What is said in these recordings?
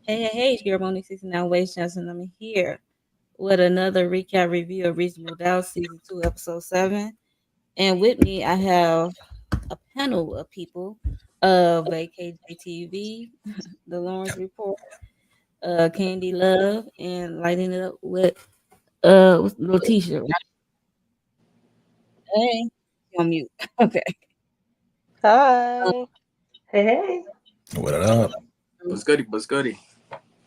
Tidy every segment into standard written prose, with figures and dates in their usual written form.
Hey, it's your Monique 69 Ways Johnson. I'm here with another recap review of Reasonable Doubt, Season 2, Episode 7. And with me, I have a panel of people of AKJTV, The Lawrence Report, Candy Love, and lighting it up with Letitia. Hey, you're on mute. Okay. Um, Hi. Hey, hey. What up? What's goody? What's goody?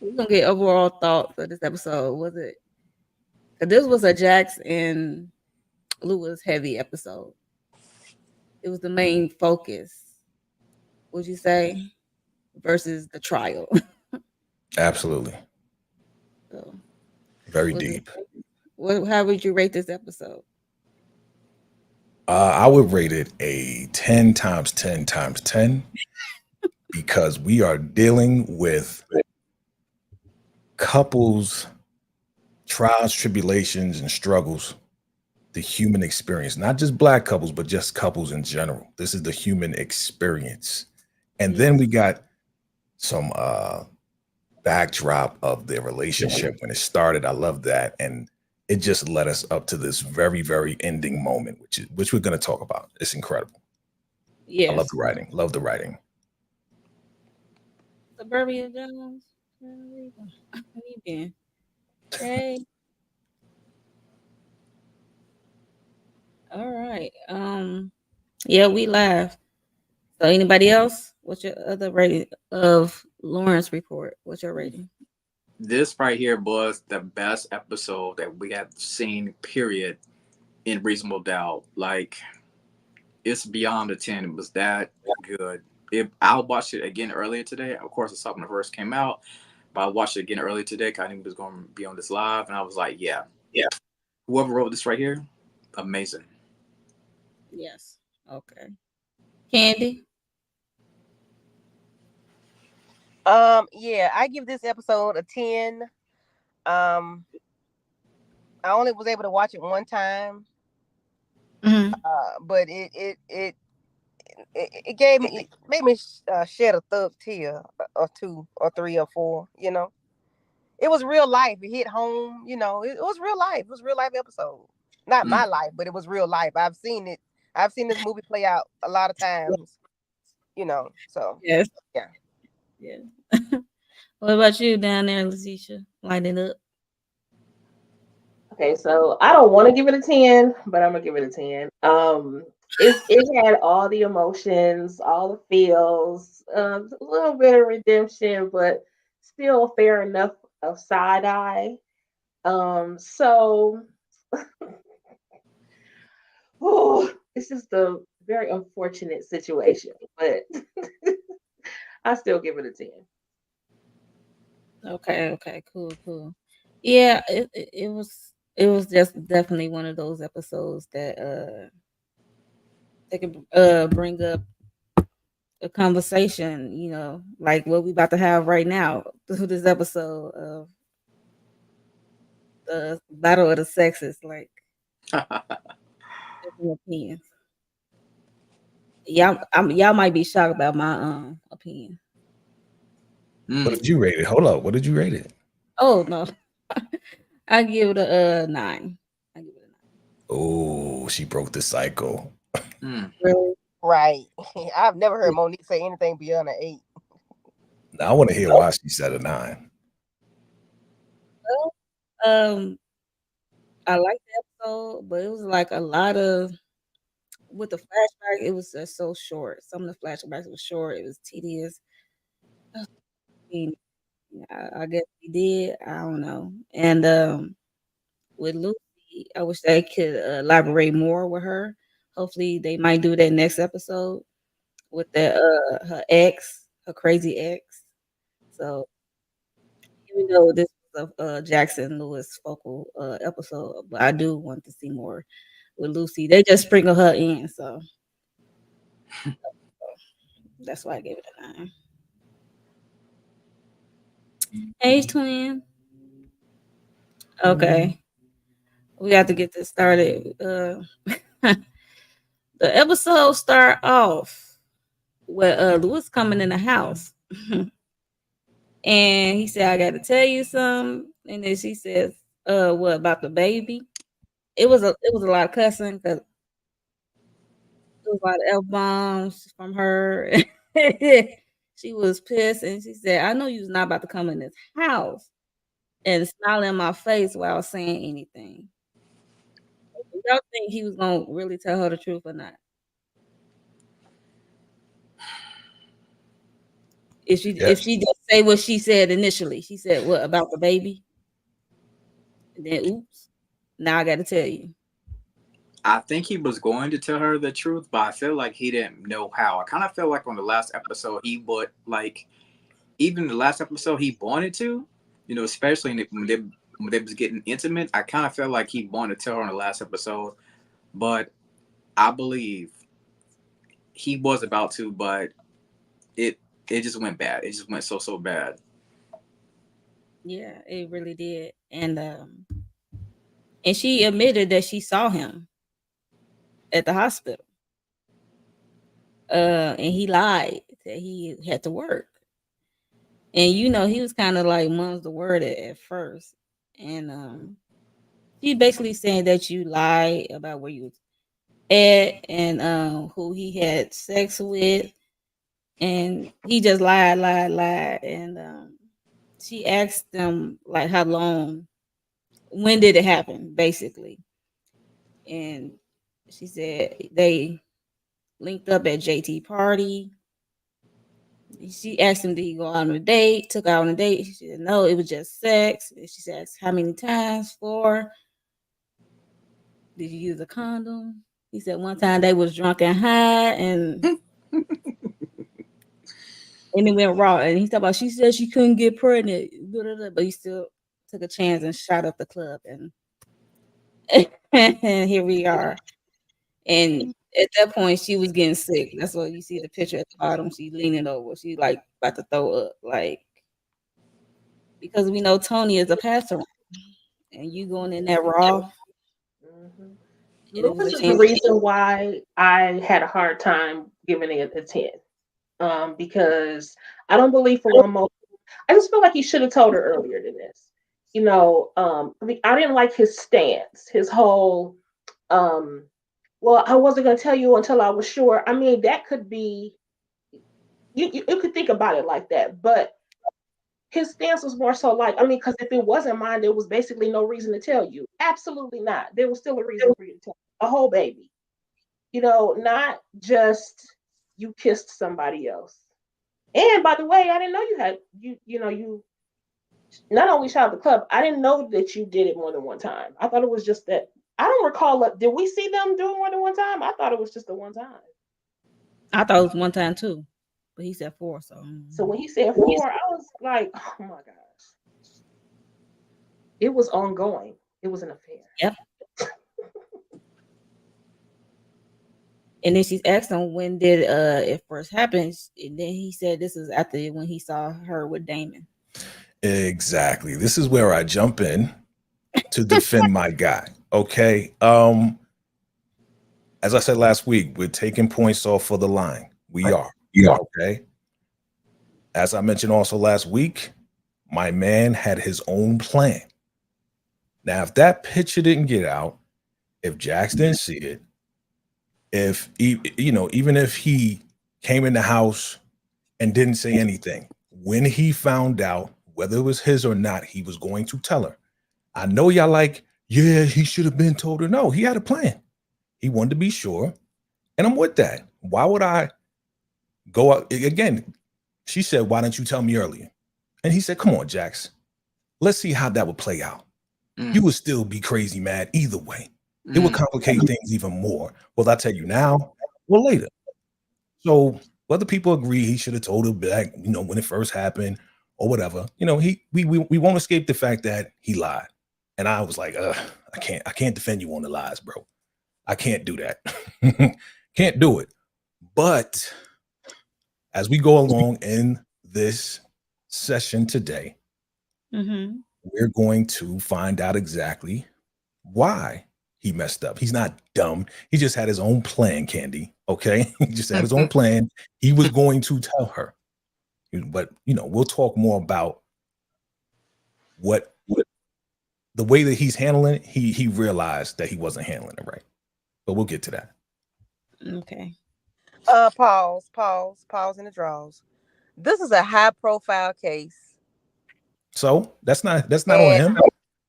we're going to get overall thoughts of this episode. This was a Jax and Lewis heavy episode. It was the main focus, would you say, versus the trial. Absolutely. So, Very was it, deep. how would you rate this episode? I would rate it a 10 times 10 times 10 because we are dealing with couples' trials, tribulations, and struggles, the human experience, not just Black couples, but just couples in general. This is the human experience. And then we got some backdrop of their relationship when it started. I love that. And it just led us up to this very, very ending moment, which we're going to talk about. It's incredible. I love Yes. the writing. Love the writing. Suburbia Jones. Where you been? Hey. All right. Yeah, we live. So anybody else? What's your other rating of Lawrence Report? What's your rating? This right here was the best episode that we have seen, period, in Reasonable Doubt. Like, it's beyond a 10. It was that good. If I watched it again earlier today, of course, I saw when it first came out, but I watched it again earlier today because I knew it was going to be on this live, and I was like, yeah. Whoever wrote this right here, amazing. Yes. Okay. Candy? Yeah, I give this episode a 10. Um, I only was able to watch it one time. Mm-hmm. But it gave me, it made me shed a thug tear or two or three or four. It was real life. It hit home. It was real life. It was a real life episode. Not my life, but it was real life. I've seen it. I've seen this movie play out a lot of times. So Yes. yeah. Yeah. What about you down there, Letitia? Lighting up. Okay, so I don't want to give it a 10, but I'm gonna give it a 10. It had all the emotions, all the feels, a little bit of redemption, but still fair enough of side eye. So it's just a very unfortunate situation, but I still give it a 10. Okay, cool. Yeah, it was just definitely one of those episodes that they could bring up a conversation, like what we about to have right now through this episode of the battle of the sexes, like different opinions. Y'all might be shocked about my opinion. What did you rate it? Hold up. What did you rate it? Oh no. I give it a 9. I give it a 9. Oh, she broke the cycle. Really? Right. I've never heard Monique say anything beyond an 8. Now, I want to hear why she said a 9. Well, I liked the episode, but it was like a lot of with the flashback. It was just so short. Some of the flashbacks was short. It was tedious. I mean, I guess he did. I don't know. And with Lucy, I wish they could elaborate more with her. Hopefully, they might do that next episode with that her ex, her crazy ex. So even though this was a Jackson Lewis focal episode, but I do want to see more with Lucy. They just sprinkle her in, so that's why I gave it a 9. Hey, twin. Okay, we got to get this started. The episode start off with Lewis coming in the house. And he said, I got to tell you something. And then she says, what about the baby? It was a lot of cussing because it was a lot of F bombs from her. She was pissed and she said, I know you was not about to come in this house and smile in my face while I was saying anything. Y'all think he was gonna really tell her the truth or not? If she just say what she said initially, she said what about the baby? And then oops, now I gotta tell you. I think he was going to tell her the truth, but I feel like he didn't know how. I kind of feel like on the last episode he would like, even the last episode he wanted to, especially when they was getting intimate. I kind of felt like he wanted to tell her in the last episode, but I believe he was about to, but it just went bad. It just went so bad. Yeah, it really did. And she admitted that she saw him at the hospital. And he lied that he had to work. And he was kind of like mum's the word at first. And he basically saying that you lie about where you was at and who he had sex with. And he just lied. And she asked him like how long, when did it happen, basically. And she said they linked up at JT party. She asked him, did he go out on a date? Took out on a date. She said, no, it was just sex. And she asked, how many times? 4. Did you use a condom? He said one time they was drunk and high and it went raw. And he talked about, she said she couldn't get pregnant, but he still took a chance and shot up the club. And here we are. And at that point, she was getting sick. That's why you see the picture at the bottom. She leaning over. She like about to throw up, like, because we know Tony is a passer, and you going in that raw. Mhm. And it was This a is the chance. reason why I had a hard time giving it a 10. Because I don't believe for one moment. I just feel like he should have told her earlier than this. I didn't like his stance, his whole well, I wasn't gonna tell you until I was sure. I mean, that could be you could think about it like that, but his stance was more so like, I mean, because if it wasn't mine, there was basically no reason to tell you. Absolutely not. There was still a reason for you to tell a whole baby. Not just you kissed somebody else. And by the way, I didn't know you had you not only shot at the club. I didn't know that you did it more than one time. I thought it was just that. I don't recall. Did we see them do it more than one time? I thought it was just the one time. I thought it was one time too, but he said 4. So when he said 4, I was like, oh my gosh. It was ongoing. It was an affair. Yep. And then she's asked him when did it first happen, and then he said this is after when he saw her with Damon. Exactly. This is where I jump in to defend my guy. Okay. As I said last week, we're taking points off for the line. We are. Okay. As I mentioned also last week, my man had his own plan. Now, if that picture didn't get out, if Jax didn't see it, even if he came in the house and didn't say anything, when he found out whether it was his or not, he was going to tell her. I know y'all like, yeah, he should have been told her. No, he had a plan. He wanted to be sure. And I'm with that. Why would I go out again? She said, why didn't you tell me earlier? And he said, come on, Jax. Let's see how that would play out. You would still be crazy mad either way. It would complicate things even more. Well, I tell you now or later. So whether people agree he should have told her back, when it first happened or whatever, we won't escape the fact that he lied. And I was like, I can't defend you on the lies, bro. I can't do that. Can't do it. But as we go along in this session today, we're going to find out exactly why he messed up. He's not dumb. He just had his own plan, Candy. Okay. He just had his own plan. He was going to tell her. But we'll talk more about what the way that he's handling it. He realized that he wasn't handling it right. But we'll get to that. Okay. Pause in the draws. This is a high profile case. So that's not on And him.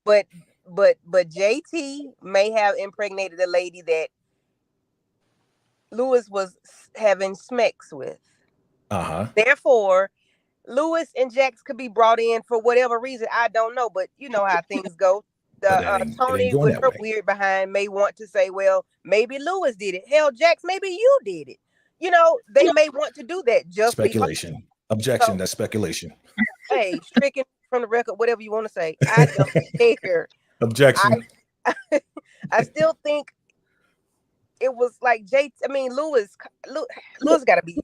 but JT may have impregnated the lady that Lewis was having smacks with. Therefore, Lewis and Jax could be brought in for whatever reason. I don't know, but you know how things go. But it ain't Tony going with that her way. weird behind may want to say, well, maybe Lewis did it. Hell, Jax, maybe you did it. They may want to do that just Speculation. because. Objection. So, That's speculation. hey, stricken from the record, whatever you want to say. I don't care. Objection. I still think it was like Lewis got to be.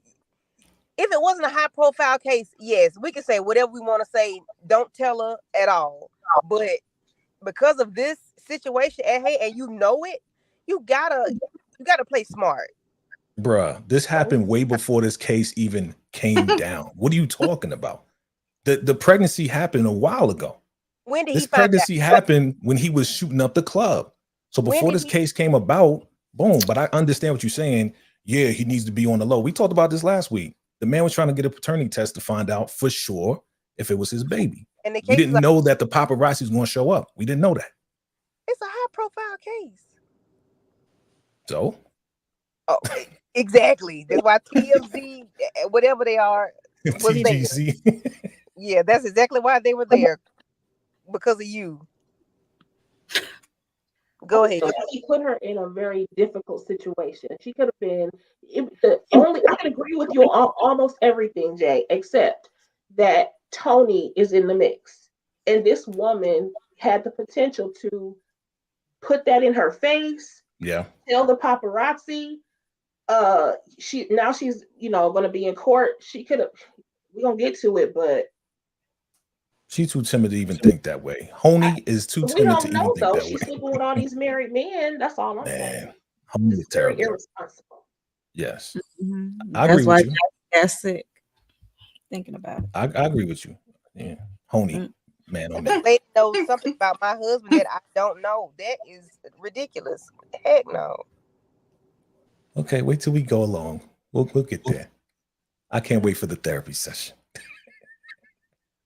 If it wasn't a high profile case, yes, we can say whatever we want to say. Don't tell her at all. But because of this situation at hand, and it, you gotta play smart. Bruh, this happened way before this case even came down. What are you talking about? The pregnancy happened a while ago. When did This he find pregnancy out? happened when he was shooting up the club. So before this case came about, boom. But I understand what you're saying. Yeah, he needs to be on the low. We talked about this last week. The man was trying to get a paternity test to find out for sure if it was his baby. And we didn't know that the paparazzi was going to show up. We didn't know that. It's a high profile case. So? Oh, exactly. That's why TMZ, whatever they are, was TGC. there. Yeah, that's exactly why they were there. Because of you. Go ahead. He put her in a very difficult situation. She could have been I can agree with you on almost everything, Jay, except that Tony is in the mix. And this woman had the potential to put that in her face. Yeah. Tell the paparazzi. She's going to be in court. She could have. We're gonna get to it, but she's too timid to even think that way. Honey is too timid to even think that way. She's sleeping with all these married men. That's all I'm saying. Honey is very irresponsible. Yes. Mm-hmm. I agree with you. That's sick. Thinking about it. I agree with you. Yeah. Honey. Man on that. They know something about my husband that I don't know. That is ridiculous. Heck no. Okay, wait till we go along. We'll get there. I can't wait for the therapy session.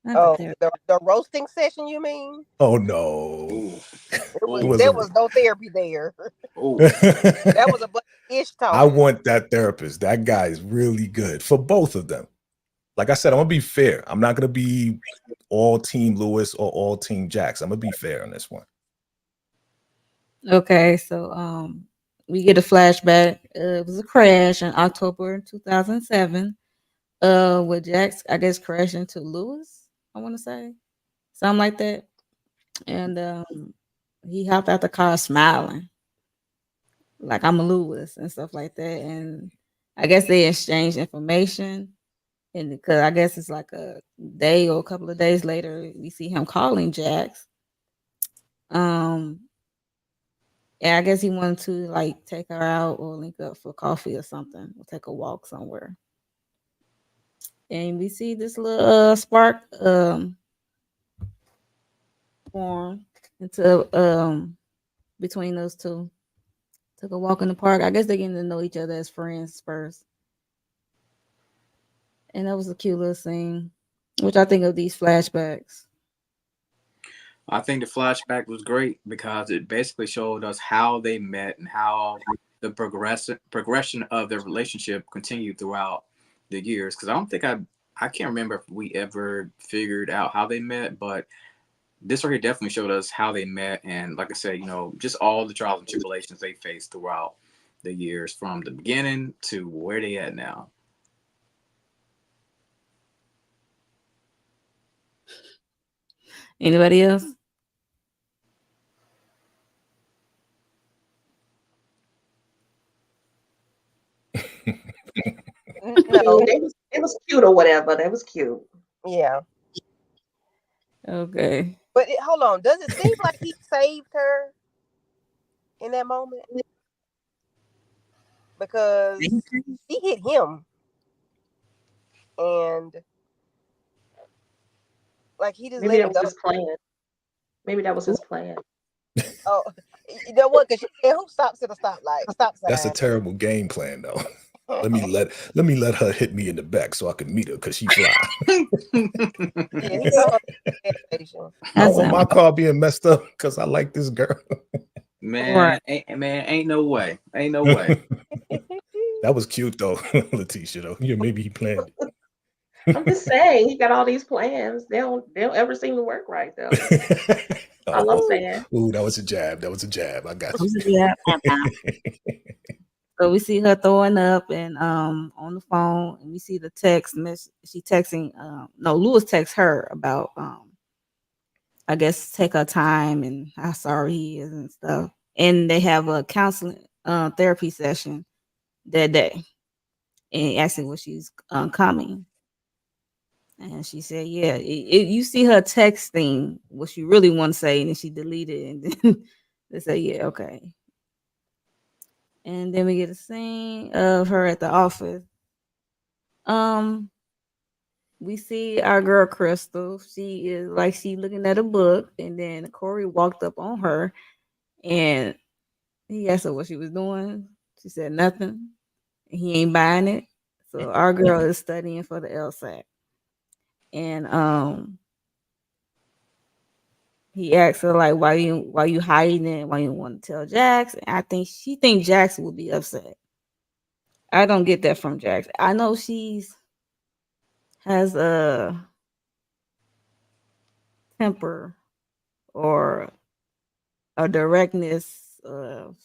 Oh, the roasting session, you mean? Oh no. There was no therapy there. That was a ish talk. I want that therapist. That guy is really good for both of them. Like I said, I'm gonna be fair. I'm not gonna be all team Lewis or all team Jax. I'm gonna be fair on this one. Okay, so we get a flashback. It was a crash in October 2007. With Jax, I guess, crashed into Lewis. I want to say something like that, and he hopped out the car smiling, like I'm a Lewis and stuff like that. And I guess they exchanged information, and because I guess it's like a day or a couple of days later, we see him calling Jax. And I guess he wanted to like take her out or link up for coffee or something, or take a walk somewhere. And we see this little spark form into between those two. Took a walk in the park. I guess they're getting to know each other as friends first. And that was a cute little scene, which I think of these flashbacks. I think the flashback was great because it basically showed us how they met and how the progression of their relationship continued throughout the years. Because I don't think I can't remember if we ever figured out how they met, but this right here definitely showed us how they met. And like I said, just all the trials and tribulations they faced throughout the years from the beginning to where they at now. Anybody else? No, it was cute or whatever. That was cute. Yeah. Okay. But hold on. Does it seem like he saved her in that moment? Because he hit him. And Like he just Maybe let that it was go. his plan. Maybe that was his plan. Oh, you know what? Because she said, who stops at a stoplight? Stop That's a sign. terrible game plan, though. Let me let her hit me in the back so I can meet her because she fly. Yeah, he saw her at the gas station. I That's want my car being messed up because I like this girl. Man, ain't no way. Ain't no way. That was cute though, Letitia. Though maybe he planned it. I'm just saying, he got all these plans. They don't ever seem to work right though. All I'm saying. Ooh, that was a jab. That was a jab. I got you. yeah. So we see her throwing up and on the phone, and we see the text message. She texting. No, Lewis texts her about I guess take her time and how sorry he is and stuff. And they have a counseling therapy session that day, and asking when she's coming. And she said, "Yeah." You see her texting what she really want to say, and then she deleted it, and then they say, "Yeah, okay." And then we get a scene of her at the office. Um, we see our girl Crystal. She is like she looking at a book, and then Corey walked up on her, and he asked her what she was doing. She said nothing. He ain't buying it. So our girl is studying for the LSAT, and he asked her like, why you hiding it? Why you want to tell Jax? And I think she thinks Jax will be upset. I don't get that from Jax. I know she's has a temper or a directness of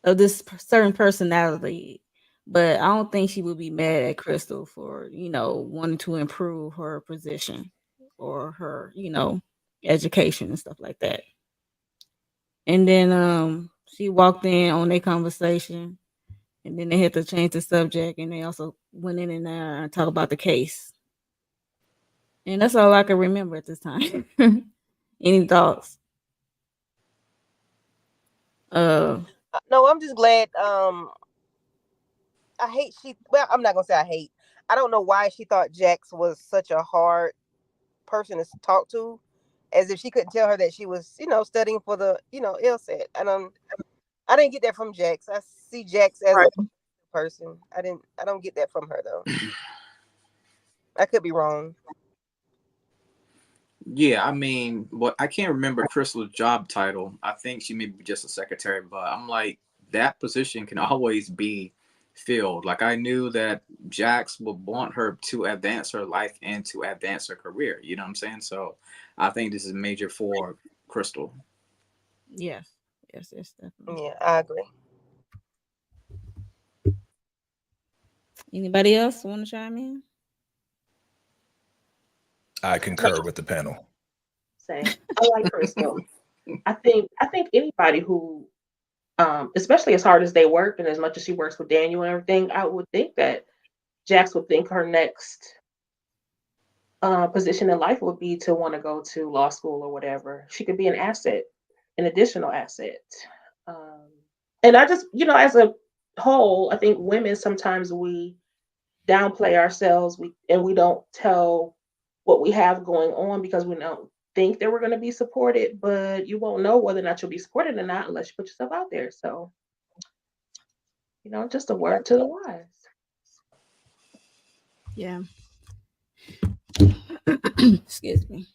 this certain personality, but I don't think she would be mad at Crystal for wanting to improve her position or her education and stuff like that. And then she walked in on their conversation, and then they had to change the subject, and they also went in and talk about the case. And that's all I can remember at this time. Any thoughts? No, I'm just glad. I hate she. Well, I'm not gonna say I hate. I don't know why she thought Jax was such a hard person to talk to, as if she couldn't tell her that she was, studying for the, LSAT. And I didn't get that from Jax. I see Jax as Right. a person. I don't get that from her though. I could be wrong. Yeah, I mean, but I can't remember Crystal's job title. I think she may be just a secretary, but I'm like, that position can always be filled. Like I knew that Jax would want her to advance her life and to advance her career. You know what I'm saying? So I think this is major for Crystal. Yes. Yes, definitely. Yeah, I agree. Anybody else want to chime in? I concur with the panel. Same. I like Crystal. I think anybody who especially as hard as they work and as much as she works with Daniel and everything, I would think that Jax would think her next position in life would be to want to go to law school or whatever. She could be an asset, an additional asset. Um, and I just, as a whole, I think women sometimes we downplay ourselves, we don't tell what we have going on because we don't think that we're going to be supported, but you won't know whether or not you'll be supported or not unless you put yourself out there. So, just a word to the wise. Yeah. Excuse me.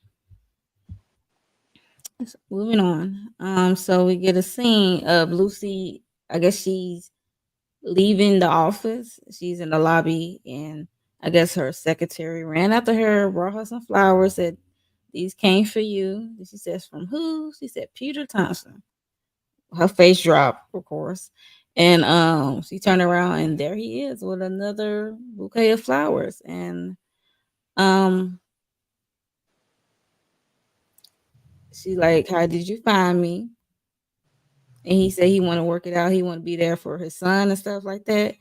Moving on. So we get a scene of Lucy. I guess she's leaving the office. She's in the lobby, and I guess her secretary ran after her, brought her some flowers, said, "These came for you." And she says, "From who?" She said, "Peter Thompson." Her face dropped, of course. And she turned around, and there he is with another bouquet of flowers. And um she like, "How did you find me?" And he said he want to work it out. He want to be there for his son and stuff like that.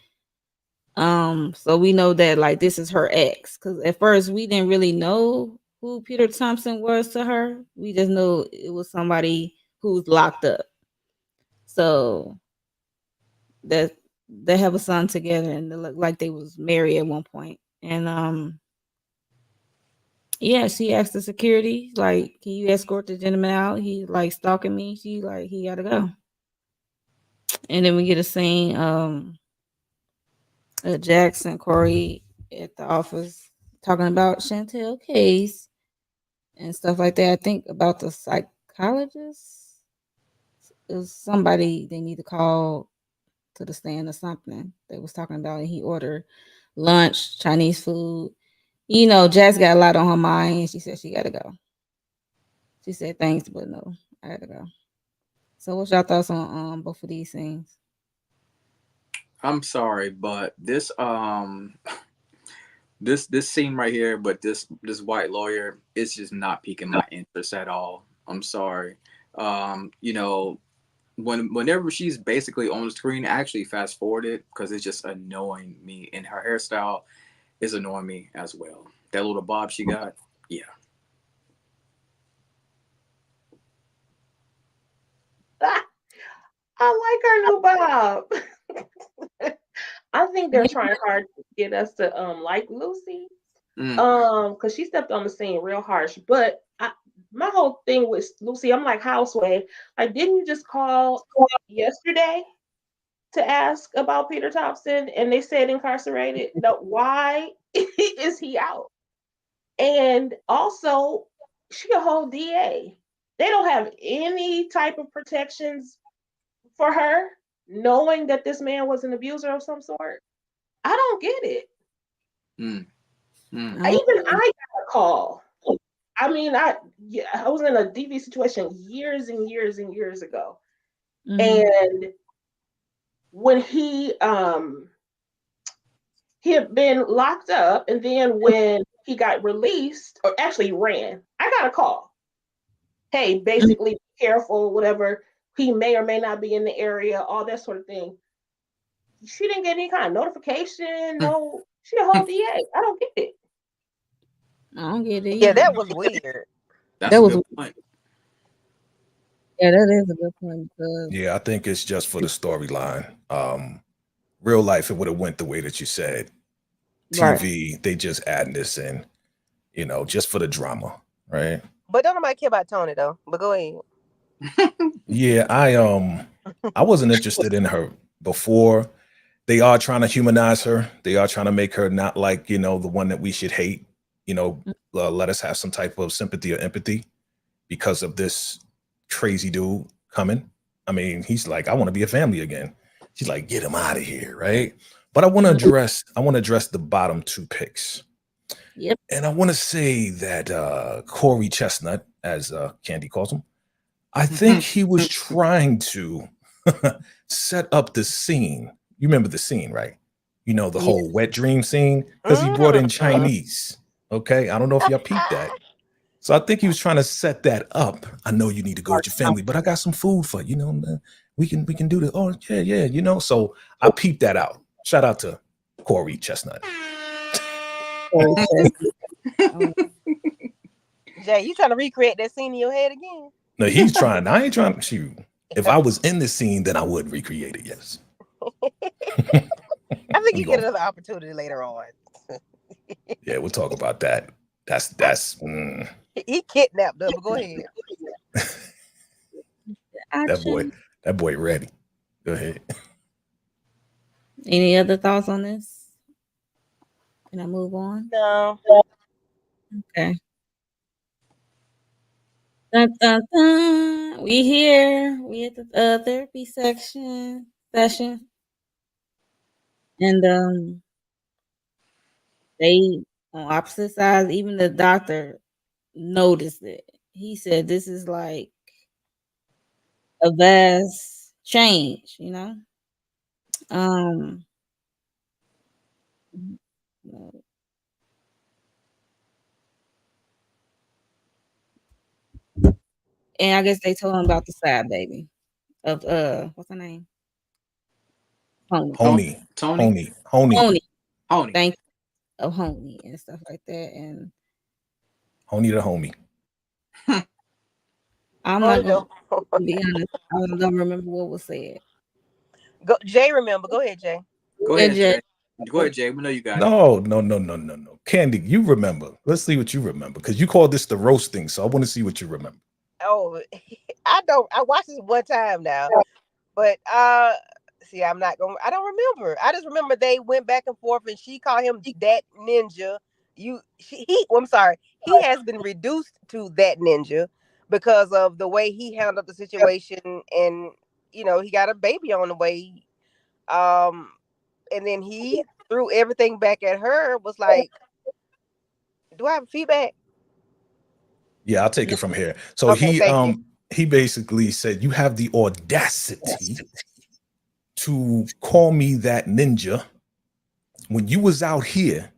So we know that like this is her ex, because at first we didn't really know who Peter Thompson was to her. We just know it was somebody who's locked up. So that they have a son together, and they look like they was married at one point. And Yeah, she asked the security, like, can you escort the gentleman out? He like stalking me. She like, he gotta go. And then we get a scene, Jackson, Corey at the office talking about Chantel case and stuff like that. I think about the psychologist. It was somebody they need to call to the stand or something. They was talking about, and he ordered lunch, Chinese food. You know, Jazz got a lot on her mind, and she said she gotta go. She said thanks, but no, I gotta go. So what's your thoughts on both of these things? I'm sorry, but this scene right here, but this white lawyer is just not piquing my interest at all. I'm sorry. You know, whenever she's basically on the screen, I actually fast forward it because it's just annoying me, and her hairstyle is annoying me as well. That little bob she got, yeah. I like her new Bob. I think they're trying hard to get us to like Lucy. Because she stepped on the scene real harsh. But my whole thing with Lucy, I'm like, Houseway, like, didn't you just call yesterday to ask about Peter Thompson and they said incarcerated? No, why is he out? And also, she a whole DA. They don't have any type of protections for her, knowing that this man was an abuser of some sort. I don't get it. Mm. Mm. Even I got a call. I mean, I was in a DV situation years and years and years ago, and when he had been locked up, and then when he got released, or actually ran, I got a call. Hey, basically, be careful, whatever. He may or may not be in the area, all that sort of thing. She didn't get any kind of notification. No, she a whole DA. I don't get it. I don't get it. Yeah, Either. that was weird. That's That a was good point. Yeah, that is a good point because Yeah, I think it's just for the storyline. Real life, it would have went the way that you said. right. TV, they just adding this in, you know, just for the drama, right? But don't nobody care about Tony though. But go ahead. Yeah, I wasn't interested in her before. They are trying to humanize her. They are trying to make her not like, you know, the one that we should hate. You know, let us have some type of sympathy or empathy because of this crazy dude coming. I mean, he's like, I want to be a family again. She's like, get him out of here, right? But I want to address the bottom two picks. Yep. And I want to say that Corey Chestnut, as Candy calls him, I think he was trying to set up the scene. You remember the scene, right? You know, the whole wet dream scene, because he brought in Chinese. Okay. I don't know if y'all peeped that. So I think he was trying to set that up. I know you need to go with your family, but I got some food for you. You know, we can do this. Oh, yeah. You know, so I peeped that out. Shout out to Corey Chestnut. Jay, you trying to recreate that scene in your head again? No, he's trying. I ain't trying to shoot. If I was in the scene, then I would recreate it. Yes. I think you get another opportunity later on. Yeah, we'll talk about that. That's He kidnapped them. But go ahead. that boy ready. Go ahead. Any other thoughts on this? Can I move on? No. Okay. Dun, dun, dun. We here. We at the therapy session, and they on opposite sides. Even the doctor noticed it. He said, "This is like a vast change," you know. And I guess they told him about the side baby of what's her name? Honey. Tony. Thank you. Of Honey and stuff like that. And Honey the homie. I'm not gonna be honest. I don't remember what was said. Jay, remember. Go ahead, Jay. Go ahead, Jay. Go ahead, Jay. We know you got it. No. Candy, you remember. Let's see what you remember. Because you called this the roasting, so I want to see what you remember. Oh, I watched this one time now, but see, I don't remember. I just remember they went back and forth, and she called him that ninja. I'm sorry, he has been reduced to that ninja because of the way he handled the situation, and he got a baby on the way. Um, and then he threw everything back at her. Was like, do I have feedback? Yeah, I'll take it from here. So Okay, thank you. he basically said, you have the audacity to call me that ninja when you was out here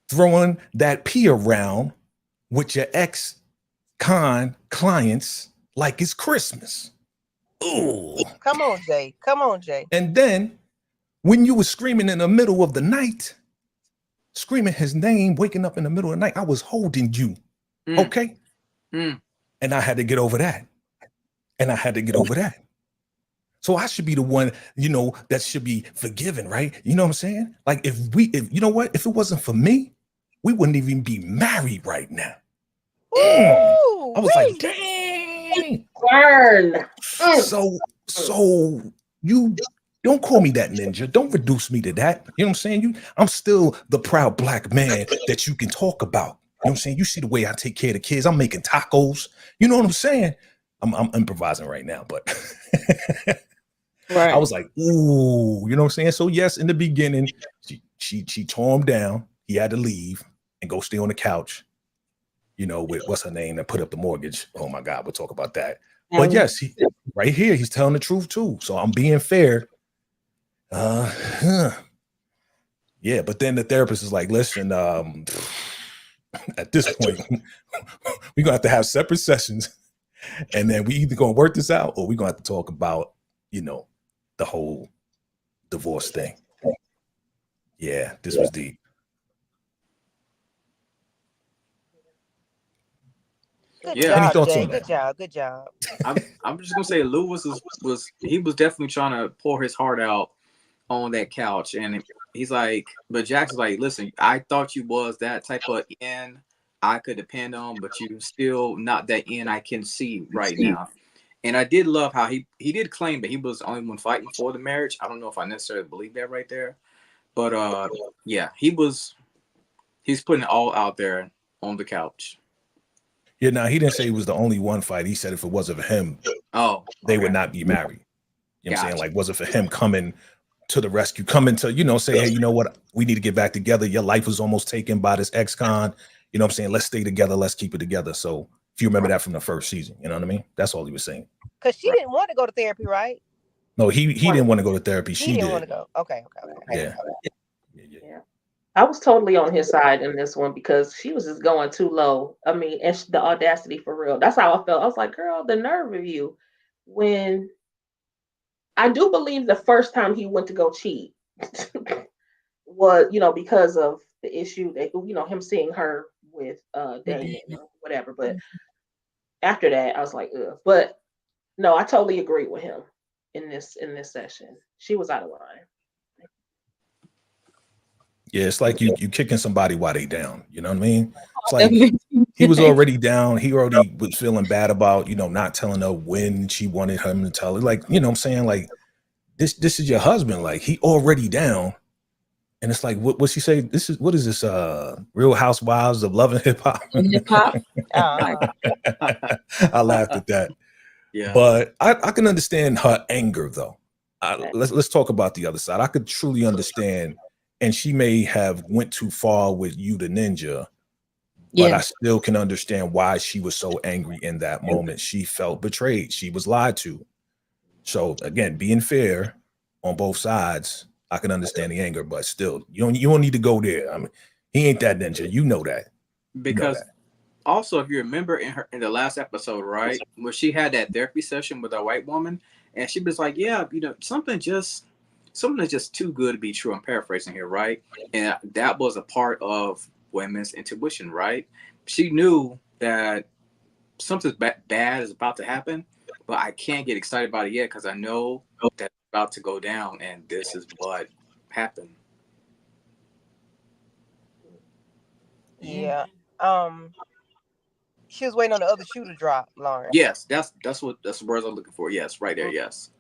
throwing that pee around with your ex-con clients like it's Christmas. Ooh. Come on, Jay. And then when you were screaming in the middle of the night, screaming his name, waking up in the middle of the night, I was holding you. Okay. And I had to get over that. So I should be the one, that should be forgiven, right? You know what I'm saying? Like if you know what, if it wasn't for me, we wouldn't even be married right now. I was like, dang. Burn. So you don't call me that ninja. Don't reduce me to that. You know what I'm saying? I'm still the proud black man that you can talk about. You know what I'm saying? You see the way I take care of the kids. I'm making tacos. You know what I'm saying? I'm improvising right now, but Right. I was like, ooh, you know what I'm saying? So yes, in the beginning, she tore him down. He had to leave and go stay on the couch, with what's her name that put up the mortgage. Oh my God, we'll talk about that. But yes, right here, he's telling the truth too. So I'm being fair. Yeah, but then the therapist is like, listen, at this point, we're gonna have to have separate sessions, and then we either gonna work this out or we're gonna have to talk about, the whole divorce thing. Yeah, this was deep. Good Yeah. job, Any thoughts Jay. on that? Good job. I'm just gonna say Lewis was definitely trying to pour his heart out on that couch, and he's like, but Jackson's like, listen, I thought you was that type of end I could depend on, but you still not that end I can see right now. And I did love how he did claim that he was the only one fighting for the marriage. I don't know if I necessarily believe that right there, but yeah, he's putting it all out there on the couch. Yeah, now he didn't say he was the only one fight. He said if it wasn't for him, they would not be married. You know what I'm saying? Like, was it for him coming to the rescue, coming to, say, hey, you know what? We need to get back together. Your life was almost taken by this ex-con. You know what I'm saying? Let's stay together. Let's keep it together. So if you remember that from the first season, you know what I mean? That's all he was saying. Because she didn't want to go to therapy, right? No, he didn't want to go to therapy. She didn't did. want to go. Okay. Yeah. I was totally on his side in this one because she was just going too low. I mean, and the audacity for real. That's how I felt. I was like, girl, the nerve of you. When I do believe the first time he went to go cheat was, because of the issue that, him seeing her with Damien or whatever. But after that, I was like, ugh. But no, I totally agree with him in this session. She was out of line. Yeah, it's like you kicking somebody while they down. You know what I mean? It's like he was already down. He already was feeling bad about, not telling her when she wanted him to tell her. Like, you know what I'm saying? Like, this is your husband. Like, he already down. And it's like, what she say? What is this? Real Housewives of Love and Hip Hop. I laughed at that. Yeah. But I can understand her anger though. Let's talk about the other side. I could truly understand. And she may have went too far with you, the ninja, but I still can understand why she was so angry in that moment. She felt betrayed. She was lied to. So again, being fair on both sides, I can understand the anger, but still, you don't need to go there. I mean, he ain't that ninja. You know that. Because also, if you remember in the last episode, right, where she had that therapy session with a white woman, and she was like, yeah, something is just too good to be true. I'm paraphrasing here, right? And that was a part of women's intuition, right? She knew that something bad is about to happen, but I can't get excited about it yet because I know that's about to go down, and this is what happened. Yeah. She was waiting on the other shoe to drop, Lauren. Yes, that's the words I'm looking for. Yes, right there. Yes.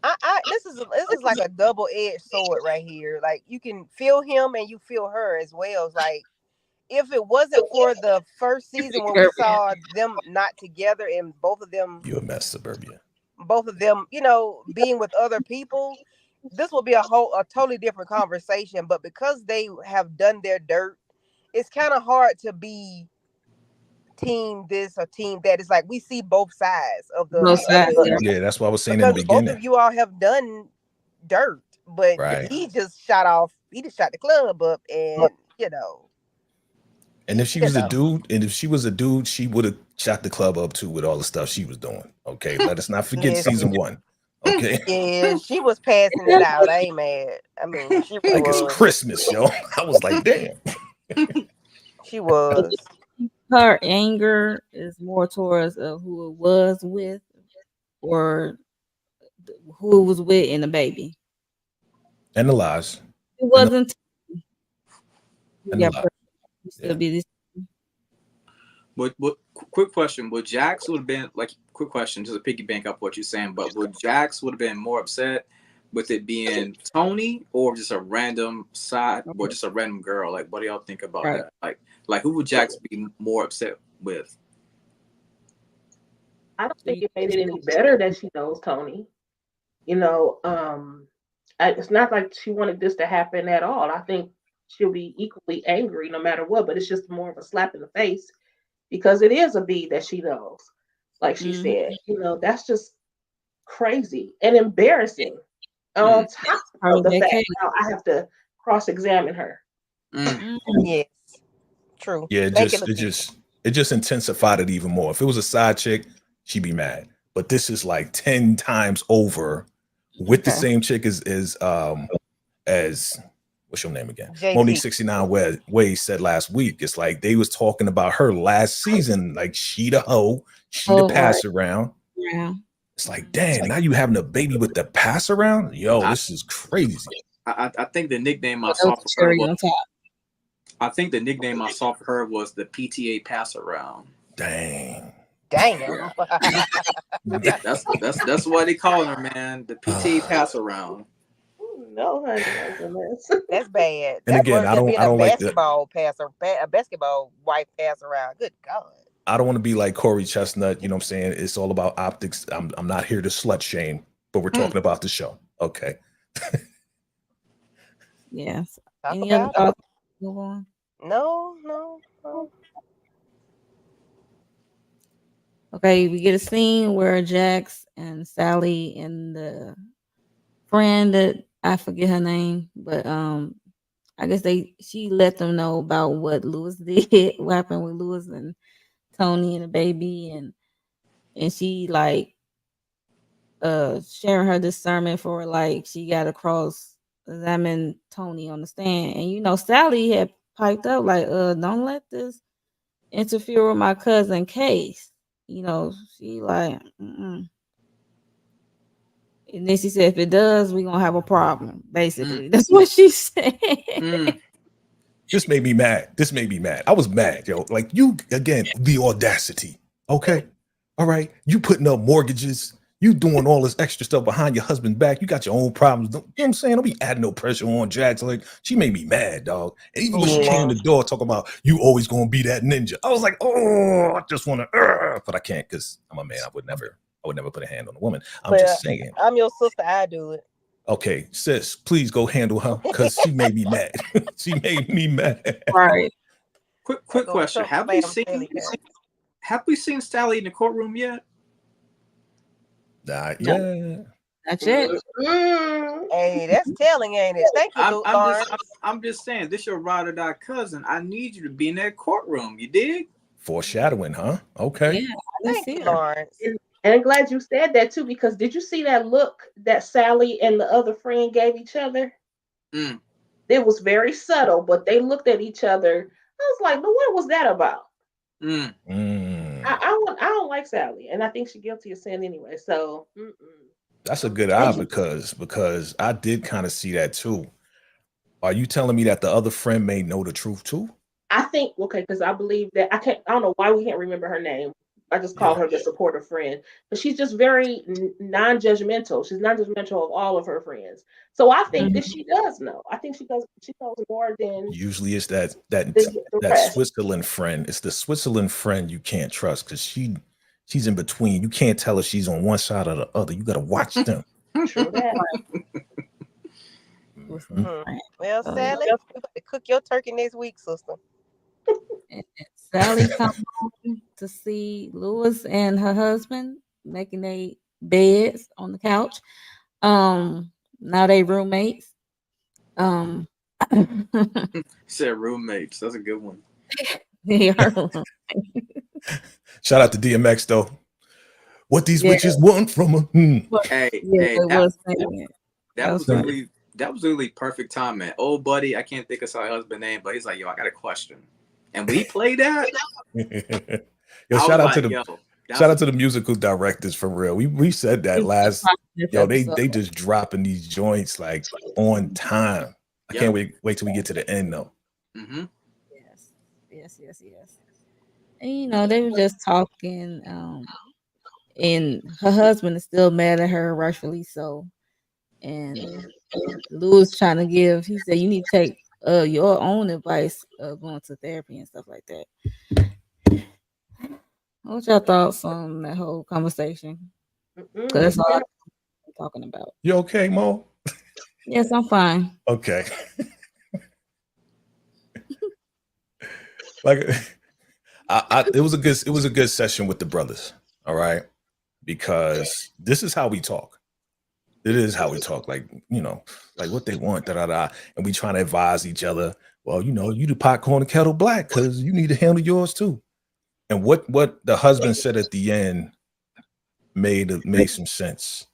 This is like a double-edged sword right here. Like you can feel him and you feel her as well. It's like if it wasn't for the first season when we saw them not together and both of them, You a mess, Suburbia. you know, being with other people, this will be a totally different conversation. But because they have done their dirt, it's kind of hard to be team this or team that. It's like we see both sides of the Both sides, yeah. Yeah, that's what I was saying in the because both beginning. of you all have done dirt, but Right. he just shot the club up, and you know. And if she was a dude, she would have shot the club up too with all the stuff she was doing. Okay, let us not forget Yes. season 1. Okay, Yeah, she was passing it out. I ain't mad. I mean, she like was. it's Christmas, yo. I was like, damn. She was. Her anger is more towards who it was with, or who it was with in the baby. And the lies. It wasn't. And the lies. Still be this. But quick question: would Jax would have been like quick question, just a piggy bank up what you're saying? But would Jax would have been more upset with it being Tony or just a random side or just a random girl? Like, what do y'all think about that? Like who would Jax be more upset with? I don't think it made it any better that she knows Tony. You know, it's not like she wanted this to happen at all. I think she'll be equally angry no matter what, but it's just more of a slap in the face because it is a B that she knows. Like she said, you know, that's just crazy and embarrassing. On top of the fact now I have to cross-examine her. Yes, true. Yeah, it just intensified it even more. If it was a side chick, she'd be mad. But this is like 10 times over with the same chick as what's your name again? JT. Monique 69 Way said last week. It's like they was talking about her last season, like she the hoe, she the pass around. Yeah. It's like, damn, now you having a baby with the pass around? Yo, this is crazy. I think the nickname I saw for her was, I think the nickname I saw for her was the PTA pass around. Damn. Damn. That's what they calling her, man. The PTA pass around. No, honey, that's bad. And again, I don't like basketball passer, a basketball wife pass around. Good God. I don't want to be like Corey Chestnut. You know what I'm saying? It's all about optics. I'm not here to slut shame, but we're talking about the show. Okay. Yes. Any other thoughts? Move on. No. Okay, we get a scene where Jax and Sally and the friend that I forget her name, but I guess she let them know about what Lewis did, what happened with Lewis and Tony and the baby, and she like sharing her discernment for like she got to cross-examine Tony on the stand. And you know, Sally had piped up like, don't let this interfere with my cousin case. You know, she like, And then she said, if it does, we're gonna have a problem. Basically, that's what she said. This made me mad. I was mad, yo. Like you again, the audacity. Okay. All right. You putting up mortgages, you doing all this extra stuff behind your husband's back. You got your own problems. You know what I'm saying? Don't be adding no pressure on Jax. Like she made me mad, dog. And even when she came in the door talking about you always gonna be that ninja. I was like, oh, I just wanna but I can't because I'm a man. I would never put a hand on a woman. I'm just saying. I'm your sister, I do it. Okay, sis, please go handle her because she made me mad. She made me mad. Right. Quick question. Have we seen Sally in the courtroom yet? Not yet. That's it. Hey, that's telling, ain't it? Thank you, I'm just saying, this your ride or die cousin. I need you to be in that courtroom. You dig? Foreshadowing, huh? Okay. Yeah, thank you, Lawrence. And I'm glad you said that too, because did you see that look that Sally and the other friend gave each other? It was very subtle, but they looked at each other. I was like, "But what was that about?" I don't like Sally, and I think she's guilty of sin anyway. So that's a good eye because I did kind of see that too. Are you telling me that the other friend may know the truth too? think okay, because I believe that I don't know why we can't remember her name. I just call her the supportive friend, but she's just very non-judgmental. She's non-judgmental of all of her friends. So I think that she does know. I think she does. She knows more than Usually it's that the rest. Switzerland friend. It's the Switzerland friend you can't trust because she's in between. You can't tell if she's on one side or the other. You got to watch them. True that. Well, Sally, you got to cook your turkey next week, sister. And Sally come home to see Lewis and her husband making their beds on the couch. Now they roommates. Said roommates. That's a good one. They are roommates. Shout out to DMX though. What these witches want from her. Hey, that was really perfect timing. Old buddy, I can't think of my husband's name, but he's like, yo, I got a question. And we play that. Yo, shout out to the musical directors for real. We said that last. Yo, they just dropping these joints like on time. I can't wait till we get to the end though. Mm-hmm. Yes. And they were just talking. And her husband is still mad at her, rightfully so. And Louis trying to give. He said, "You need to take your own advice of going to therapy and stuff like that." What's your thoughts on that whole conversation? Because that's all I'm talking about. You okay, Mo? Yes, I'm fine. Okay. Like, it was a good session with the brothers. All right, because this is how we talk. It is how we talk, like what they want, and we trying to advise each other. Well, you the pot calling the kettle black because you need to handle yours too. And what the husband said at the end made some sense.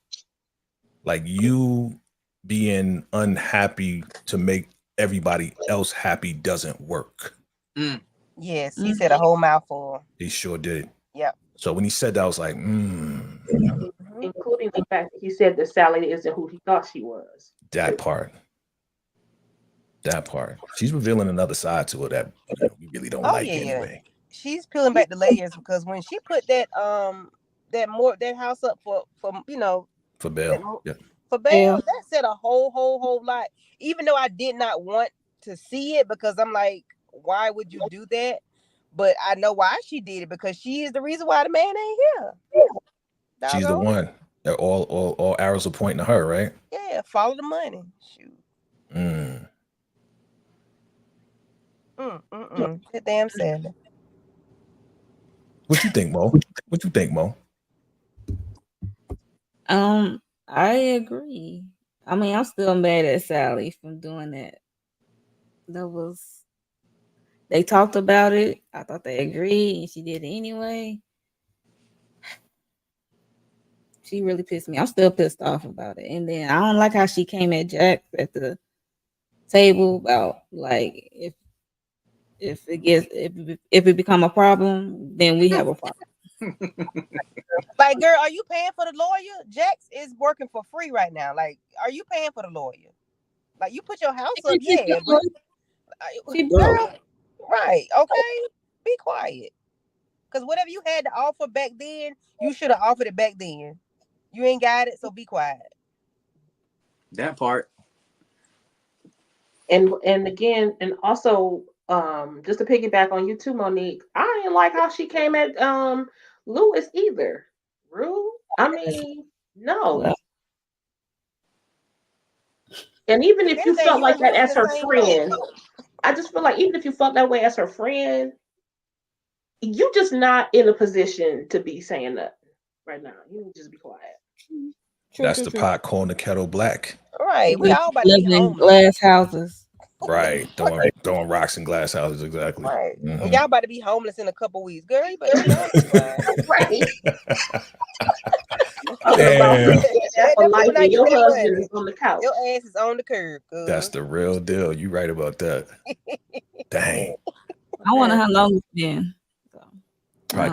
Like, you being unhappy to make everybody else happy doesn't work. Yes, he said a whole mouthful. He sure did. Yeah. So when he said that, I was like, including the fact that he said that Sally isn't who he thought she was. That part. She's revealing another side to her that we really don't like anyway. She's peeling back the layers because when she put that house up for bail, for bail, that said a whole lot. Even though I did not want to see it because I'm like, why would you do that? But I know why she did it because she is the reason why the man ain't here. She's the one. All arrows are pointing to her, right? Yeah, follow the money. Shoot. That damn Sally. What you think, Mo? I agree. I mean, I'm still mad at Sally from doing that. They talked about it. I thought they agreed, and she did it anyway. She really pissed me. I'm still pissed off about it. And then I don't like how she came at Jack at the table about like if it become a problem, then we have a problem. Like, girl, are you paying for the lawyer? Jax is working for free right now. Like, are you paying for the lawyer? Like, you put your house up, yeah. Girl, right, okay. Be quiet. Because whatever you had to offer back then, you should have offered it back then. You ain't got it, so be quiet. That part. And again, and also, just to piggyback on you too, Monique, I didn't like how she came at Lewis either. Rude. I mean, no. And even if you felt like that as her friend, I just feel like even if you felt that way as her friend, you just not in a position to be saying that right now. You need to just be quiet. That's the pot calling the kettle black. Right. We all about to living be in glass houses. Right. Throwing rocks in glass houses, exactly. Right. And y'all about to be homeless in a couple weeks. Girl, you better be homeless. Right. Your husband is on the couch. Your ass is on the curb. Girl. That's the real deal. You right about that. Dang. I wonder how long it's been. So, probably a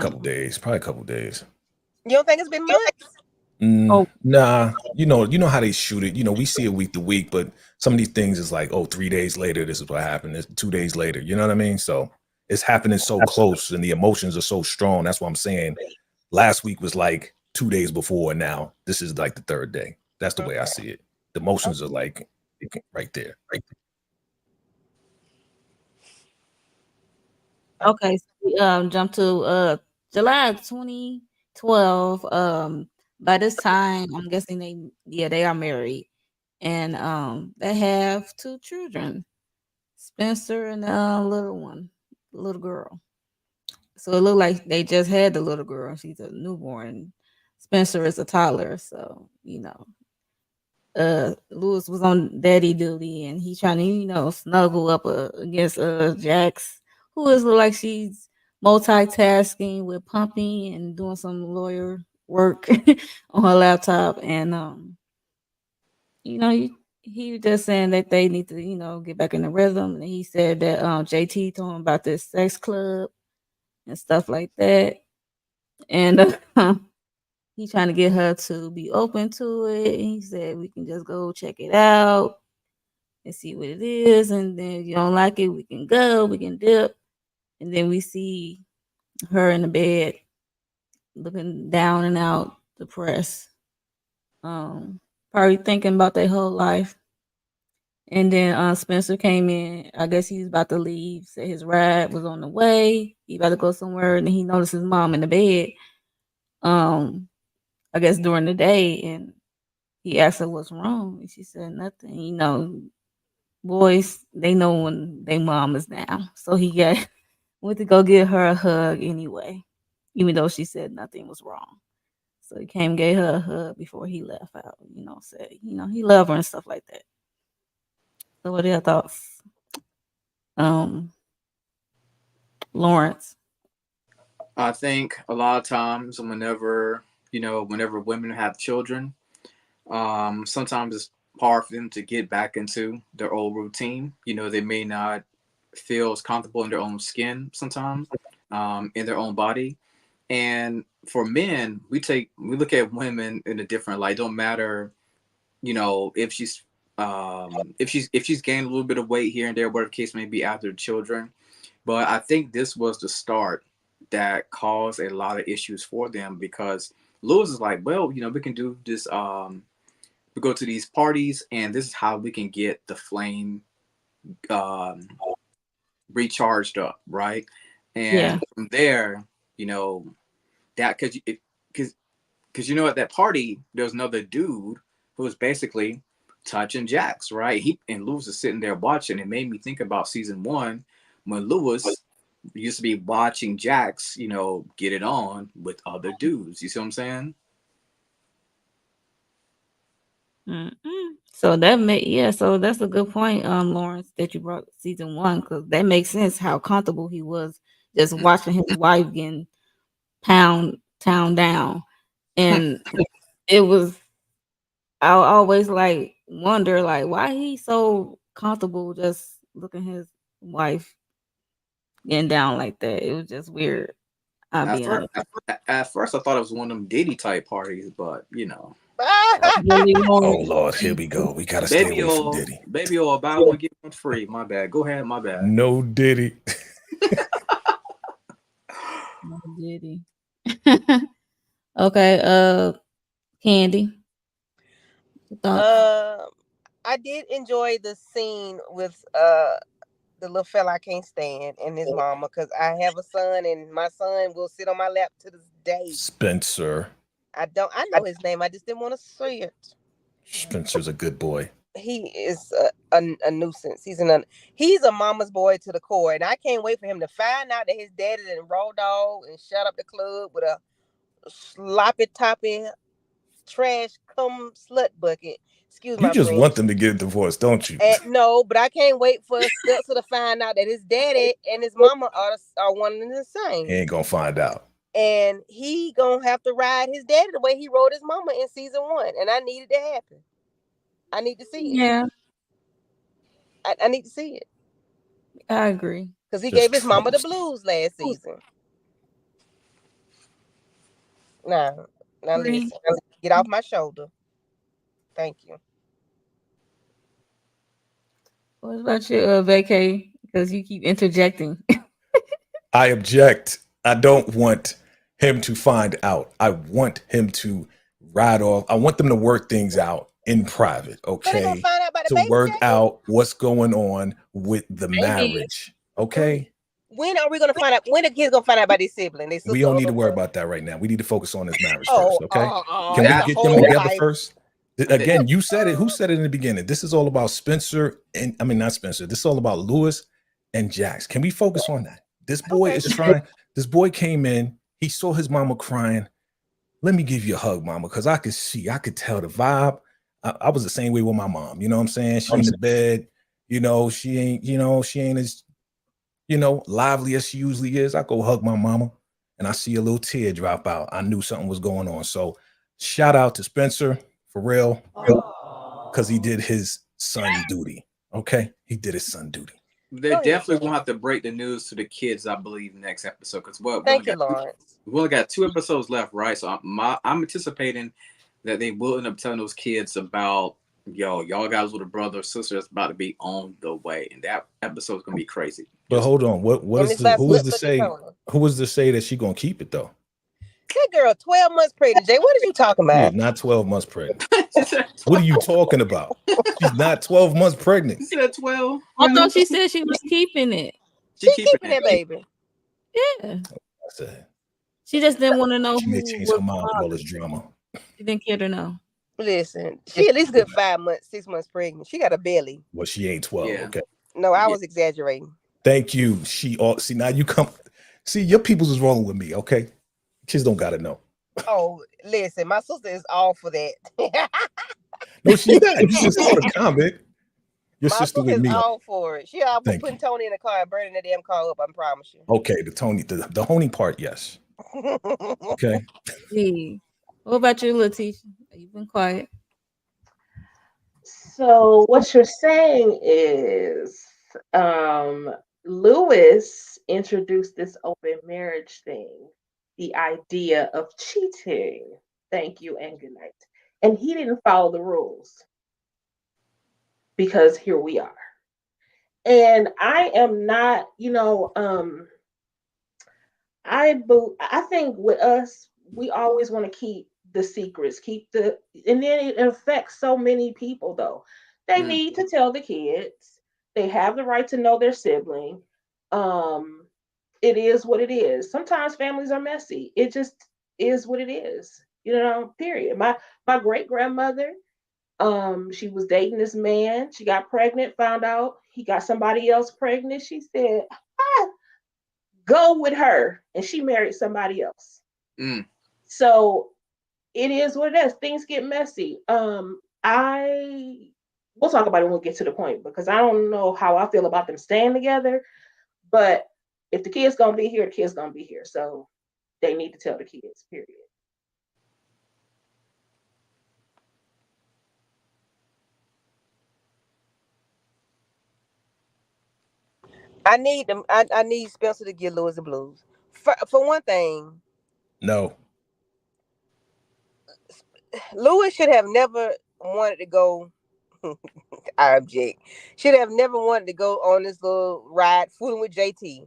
couple days. You don't think it's been months? Nah. You know how they shoot it. We see it week to week, but some of these things is like, 3 days later, this is what happened. It's 2 days later. You know what I mean? So It's happening so close, and the emotions are so strong. That's what I'm saying. Last week was like 2 days before, and now this is like the third day. That's the way I see it. The emotions are like right there. Okay, so we jump to July 2012. By this time, I'm guessing they are married, and they have 2 children, Spencer and little girl. So it looked like they just had the little girl. She's a newborn. Spencer is a toddler, so Lewis was on daddy duty, and he trying to snuggle up against Jax, who is look like she's multitasking with pumping and doing some lawyer work on her laptop, and he was just saying that they need to get back in the rhythm, and he said that JT told him about this sex club and stuff like that, and he trying to get her to be open to it. And he said we can just go check it out and see what it is. And then if you don't like it, we can go, we can dip. And then we see her in the bed looking down and out, depressed. Probably thinking about their whole life. And then Spencer came in. I guess he was about to leave. Said his ride was on the way. He about to go somewhere, and then he noticed his mom in the bed. I guess during the day, and he asked her what's wrong, and she said nothing. Boys, they know when their mom is down. So he went to go give her a hug anyway, even though she said nothing was wrong. So he came and gave her a hug before he left out, said, he loved her and stuff like that. So what are your thoughts? Lawrence. I think a lot of times whenever women have children, sometimes it's hard for them to get back into their old routine. They may not feel as comfortable in their own skin sometimes, in their own body. And for men, we look at women in a different light. Don't matter, if she's gained a little bit of weight here and there, whatever the case may be after the children. But I think this was the start that caused a lot of issues for them, because Lewis is like, well, we can do this. We go to these parties, and this is how we can get the flame recharged up, right? And from there, that because at that party there was another dude who was basically touching Jax, right? And Lewis is sitting there watching. It made me think about season 1 when Lewis used to be watching Jax, get it on with other dudes. You see what I'm saying? So so that's a good point, Lawrence, that you brought season 1, because that makes sense how comfortable he was just watching his wife getting town down. And it was, I always wonder why he's so comfortable just looking his wife getting down like that. It was just weird. I'll be honest. At first I thought it was one of them Diddy type parties, but Oh Lord, here we go. We gotta stay away from Diddy. Baby oil, buy one get one free. My bad. Go ahead. My bad. No Diddy. No Diddy. Okay, Candy. I did enjoy the scene with the little fella I can't stand and his mama, because I have a son, and my son will sit on my lap to this day. Spencer. I know his name. I just didn't want to say it. Spencer's a good boy. He is a nuisance. He's a mama's boy to the core, and I can't wait for him to find out that his daddy didn't raw dog and shut up the club with a sloppy toppy trash slut bucket. Excuse me. You just want them to get a divorce, don't you? No, but I can't wait for Spencer to find out that his daddy and his mama are one and the same. He ain't gonna find out. And he gonna have to ride his daddy the way he rode his mama in season 1. And I needed to happen. I need to see it. Yeah. I need to see it. I agree. Because he gave his mama the blues last season. Now listen, get off my shoulder. Thank you. What about you, Vacay? Because you keep interjecting. I object. I don't want him to find out. I want him to ride off. I want them to work things out in private, When they gonna okay? find out about the To baby, work Jay? out what's going on with the Maybe. marriage, okay? When are we gonna find out? When the kids gonna find out about their sibling? Their We sister don't or need to worry brother? about that right now. We need to focus on this marriage Oh, first, okay? Can That we get whole them together life. first? Again, you said it. Who said it in the beginning? This is all about Spencer and I mean not Spencer. This is all about Lewis and Jax. Can we focus on that? This boy Okay. is trying. This boy came in. He saw his mama crying. Let me give you a hug, mama, because I could see, I could tell the vibe. I was the same way with my mom. You know what I'm saying? She in the bed. You know, she ain't as, lively as she usually is. I go hug my mama and I see a little tear drop out. I knew something was going on. So shout out to Spencer for real, because he did his son duty. Okay, he did his son duty. They Go ahead, definitely Jay. gonna have to break the news to the kids, I believe, next episode. Because Thank you, Lawrence. we only got 2 episodes left, right? So I'm anticipating that they will end up telling those kids about, y'all got little brother or sister that's about to be on the way, and that episode's gonna be crazy. But hold on, what And is it's the about who is to Slipper say Dakota. that she gonna keep it though? That girl, 12 months pregnant. Jay, what are you talking She is about? not 12 months pregnant. What are you talking about? She's not 12 months pregnant. You said 12. I thought she said she was keeping it. She keeping that baby. Yeah. I said She just didn't want to know she may who change was her mind with all father. this drama. She didn't care to know. Listen, she at least good 5 months, 6 months pregnant. She got a belly. Well, she ain't 12. Yeah. Okay. No, I Yeah. was exaggerating. Thank you. See now you come. See, your people's is wrong with me. Okay. Kids don't gotta know. Oh, listen, my sister is all for that. No, she's not. You just saw the comment. Your My sister with is me. all for it. She all for Thank putting you. Tony in the car and burning the damn car up, I promise you. Okay, the honey part, yes. Okay. Gee. What about you, Letitia? You've been quiet. So what you're saying is Lewis introduced this open marriage thing, the idea of cheating. Thank you and good night. And he didn't follow the rules because here we are. And I am not, I think with us, we always want to keep the secrets, and then it affects so many people though. They Mm. need to tell the kids. They have the right to know their sibling. Um, it is what it is. Sometimes families are messy. It just is what it is. Period. My great grandmother, she was dating this man. She got pregnant, found out he got somebody else pregnant. She said, go with her, and she married somebody else. Mm. So it is what it is. Things get messy. We'll talk about it when we get to the point, because I don't know how I feel about them staying together. But if the kid's gonna be here, the kid's gonna be here. So they need to tell the kids, period. I need them. I need Spencer to give Lewis the blues. For one thing, No. Lewis should have never wanted to go. I object. Should have never wanted to go on this little ride fooling with JT.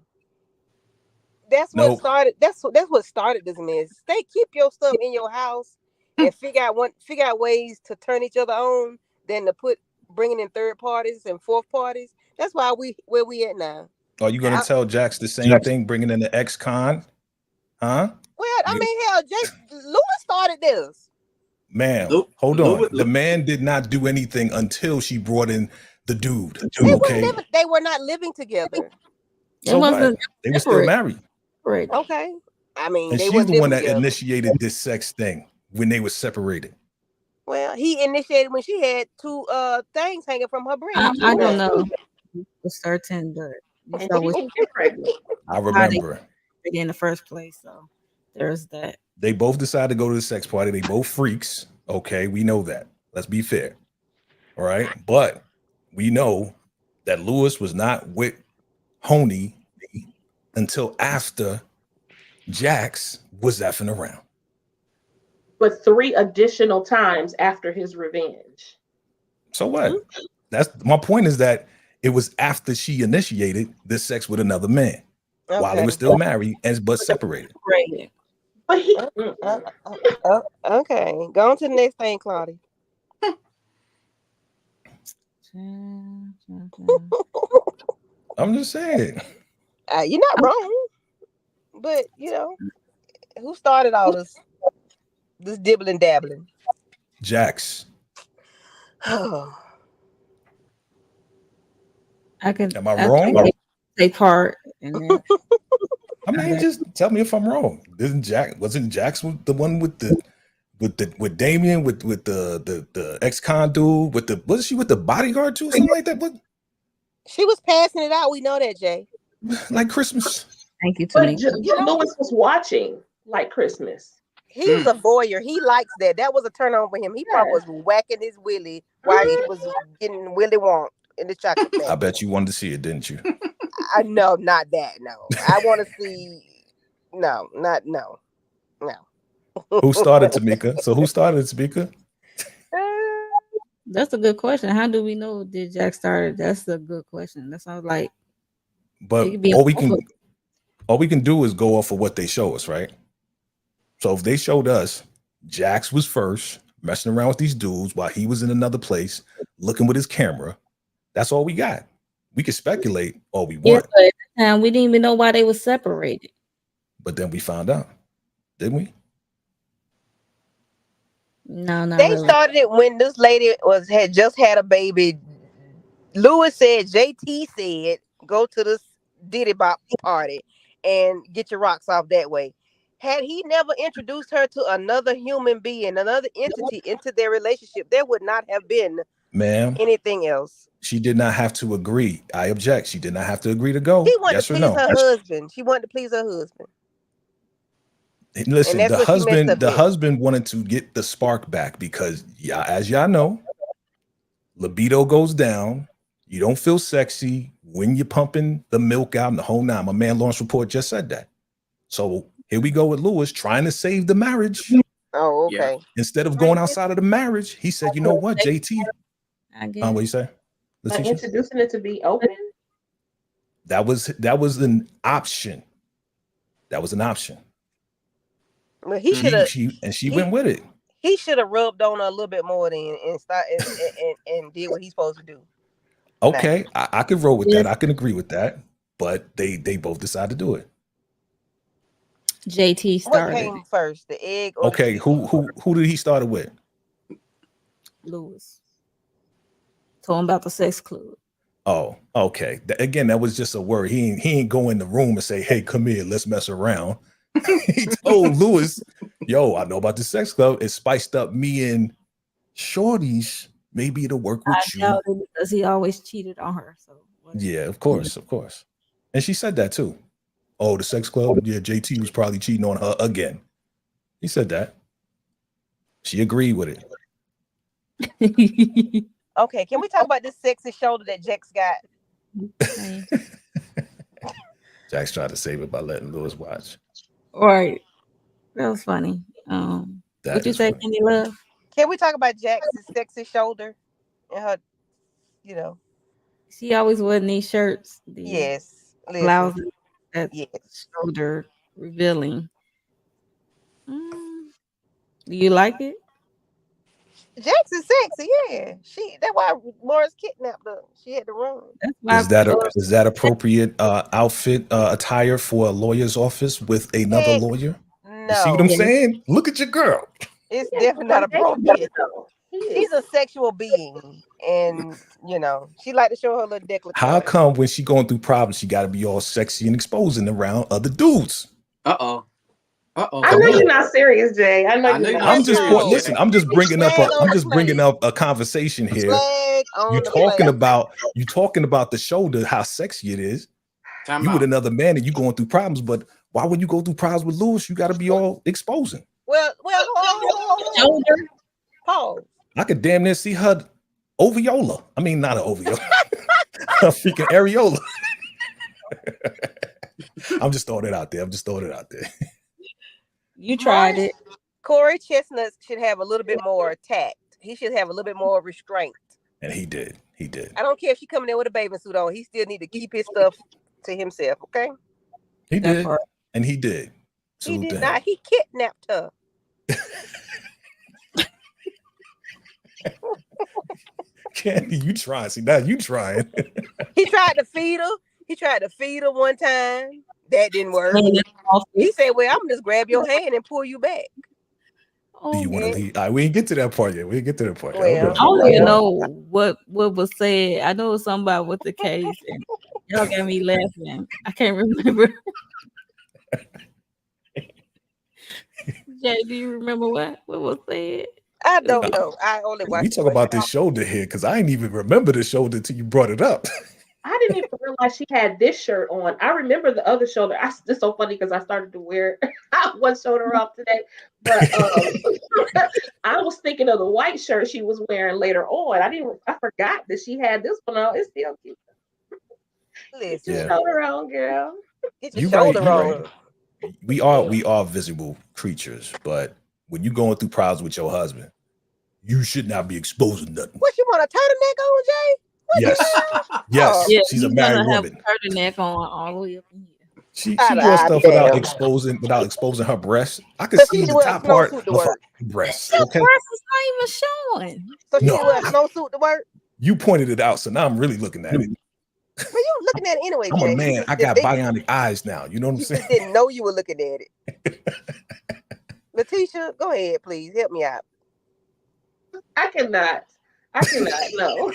That's what Nope. started. That's what started this mess. Keep your stuff in your house and figure out ways to turn each other on than to bringing in third parties and fourth parties. That's why where we at now. Are you gonna tell Jax the same thing, bringing in the ex-con? Huh? Well, I mean, hell, Lewis started this. Man, hold on. The man did not do anything until she brought in the dude. Okay. They were not living together. So what? They were still married. Right. Okay. I mean, And they she's the one that together. initiated this sex thing when they were separated. Well, he initiated when she had 2 things hanging from her breast. I don't know for certain, but And she didn't get pregnant. I remember. In the first place, so there's that. They both decided to go to the sex party. They both freaks. Okay, we know that. Let's be fair. All right. But we know that Lewis was not with Honey until after Jax was effing around. But 3 additional times after his revenge. So what? That's my point, is that it was after she initiated this sex with another man. while they Okay. were still married and but separated. Right. But he, Okay. Go on to the next thing, Claudia. I'm just saying. You're not wrong, but who started all this dibbling dabbling? Jax. Oh, I could. Am I wrong? Take part in that. I mean, just tell me if I'm wrong. Wasn't Jax the one with Damien with the ex-con dude wasn't she with the bodyguard too, something like that? What, she was passing it out. We know that, Jay. like Christmas? Thank you, but Tamika. Lewis was watching like Christmas. He was a voyeur. He likes that. That was a turn on for him. He probably was whacking his willy while he was getting Willy Wonk in the chocolate factory. I bet you wanted to see it, didn't you? No, not that. No, I want to see. No. Who started, Tamika? So who started, Tamika? That's a good question. How do we know did Jack start? That's a good question. That sounds like. But It could be all we can do is go off of what they show us, right? So if they showed us Jax was first, messing around with these dudes while he was in another place, looking with his camera, that's all we got. We could speculate all we Yeah, want, but at the time we didn't even know why they were separated. but then we found out, didn't we? No, not They really. started it when this lady had just had a baby. Lewis said, JT said, go to this Diddy Bop party and get your rocks off that way. Had he never introduced her to another human being, another entity into their relationship, there would not have been Ma'am, anything else. she did not have to agree. I object. She did not have to agree to go. He wanted Yes to or please no? her husband. She wanted to please her husband. Listen, And that's what she messed up the in. husband wanted to get the spark back because, as y'all know, libido goes down. You don't feel sexy when you're pumping the milk out and the whole nine. My man Lawrence Report just said that. So here we go with Lewis trying to save the marriage. Oh, Yeah. okay. Instead of going outside of the marriage, he said, "You know what, JT? I guess. What you say? Like Letitia? introducing it to be open. That was an option. That was an option. Well, he should have. She went with it. He should have rubbed on her a little bit more than and start and did what he's supposed to do. Okay, I could roll with Yes. that. I can agree with that. But they both decided to do it. JT What started came first, the egg or Okay, the who did he start it with? Lewis. Told him about the sex club. Oh, okay. Again, that was just a word. He ain't go in the room and say, "Hey, come here, let's mess around." He told Lewis, "Yo, I know about the sex club. It spiced up me and Shorty's. Maybe it'll work with I you." doubt it because he always cheated on her. So whatever. Yeah, of course. And she said that too. Oh, the sex club. Yeah, JT was probably cheating on her again. He said that. She agreed with it. Okay, can we talk about this sexy shoulder that Jax got? Jack's trying to save it by letting Lewis watch. Right. That was funny. That What you is say, funny. Kenny Love? Can we talk about Jax's sexy shoulder and her, She always wore these shirts. The yes, listen, blouses that yes. shoulder revealing. Do you like it? Jax is sexy, yeah. That's why Morris kidnapped her. She had to run. That's why Is that appropriate outfit attire for a lawyer's office with another Heck, lawyer? No, You see what I'm Yeah. saying? Look at your girl. it's definitely not appropriate. She's a sexual being, and she like to show her little decollete. How come when she going through problems, she got to be all sexy and exposing around other dudes? Uh-oh. I know you're not serious, Jay. I know you're not. I'm just serious. listen. I'm just bringing up a conversation here. Flag on You the talking flag. about the shoulder, how sexy it is. Time You out. with another man and you going through problems, but why would you go through problems with Lewis? You got to be all exposing. Well, hold on. shoulder. Pause. I could damn near see her oveola. I mean, not an oveola, a freaking areola. I'm just throwing it out there. You tried it. Corey Chestnut should have a little bit more tact. He should have a little bit more restraint. And he did. I don't care if she coming in with a bathing suit on. He still need to keep his stuff to himself, okay? He that did, part. and he did. He Salute to did him. not. He kidnapped her. Candy, you trying? See, now you trying. He tried to feed her. He tried to feed her one time. That didn't work. Clean it off. He said, "Well, I'm gonna just grab your hand and pull you back." Do you want to yeah. leave? We didn't get to that part yet. We didn't get to that part. Well, I don't even know what was said. I know something about with the case, and y'all got me laughing. I can't remember. Jay, do you remember what was said? I don't know. I only watched. We talk about this shoulder here because I didn't even remember the shoulder until you brought it up. I didn't even realize she had this shirt on. I remember the other shoulder. It's so funny because I started to wear one shoulder off today, but I was thinking of the white shirt she was wearing later on. I forgot that she had this one on. It's still cute. Get your shoulder on, girl. Get your shoulder on. Right. We are visible creatures, but when you're going through problems with your husband, you should not be exposing nothing. What, you want a turtleneck on, Jay? Yes. Yeah, she's a married woman. Have a turtleneck on all the way up in here. She does stuff without exposing her breasts. I could see the top part of her breasts. The Okay, breast is not even showing. So she wear a snowsuit to work. You pointed it out, so now I'm really looking at it. Well, you looking at it anyway, I'm Jay. a man. I got bionic eyes now. You know what I'm saying? You didn't know you were looking at it. Letitia, go ahead, please help me out. I cannot no.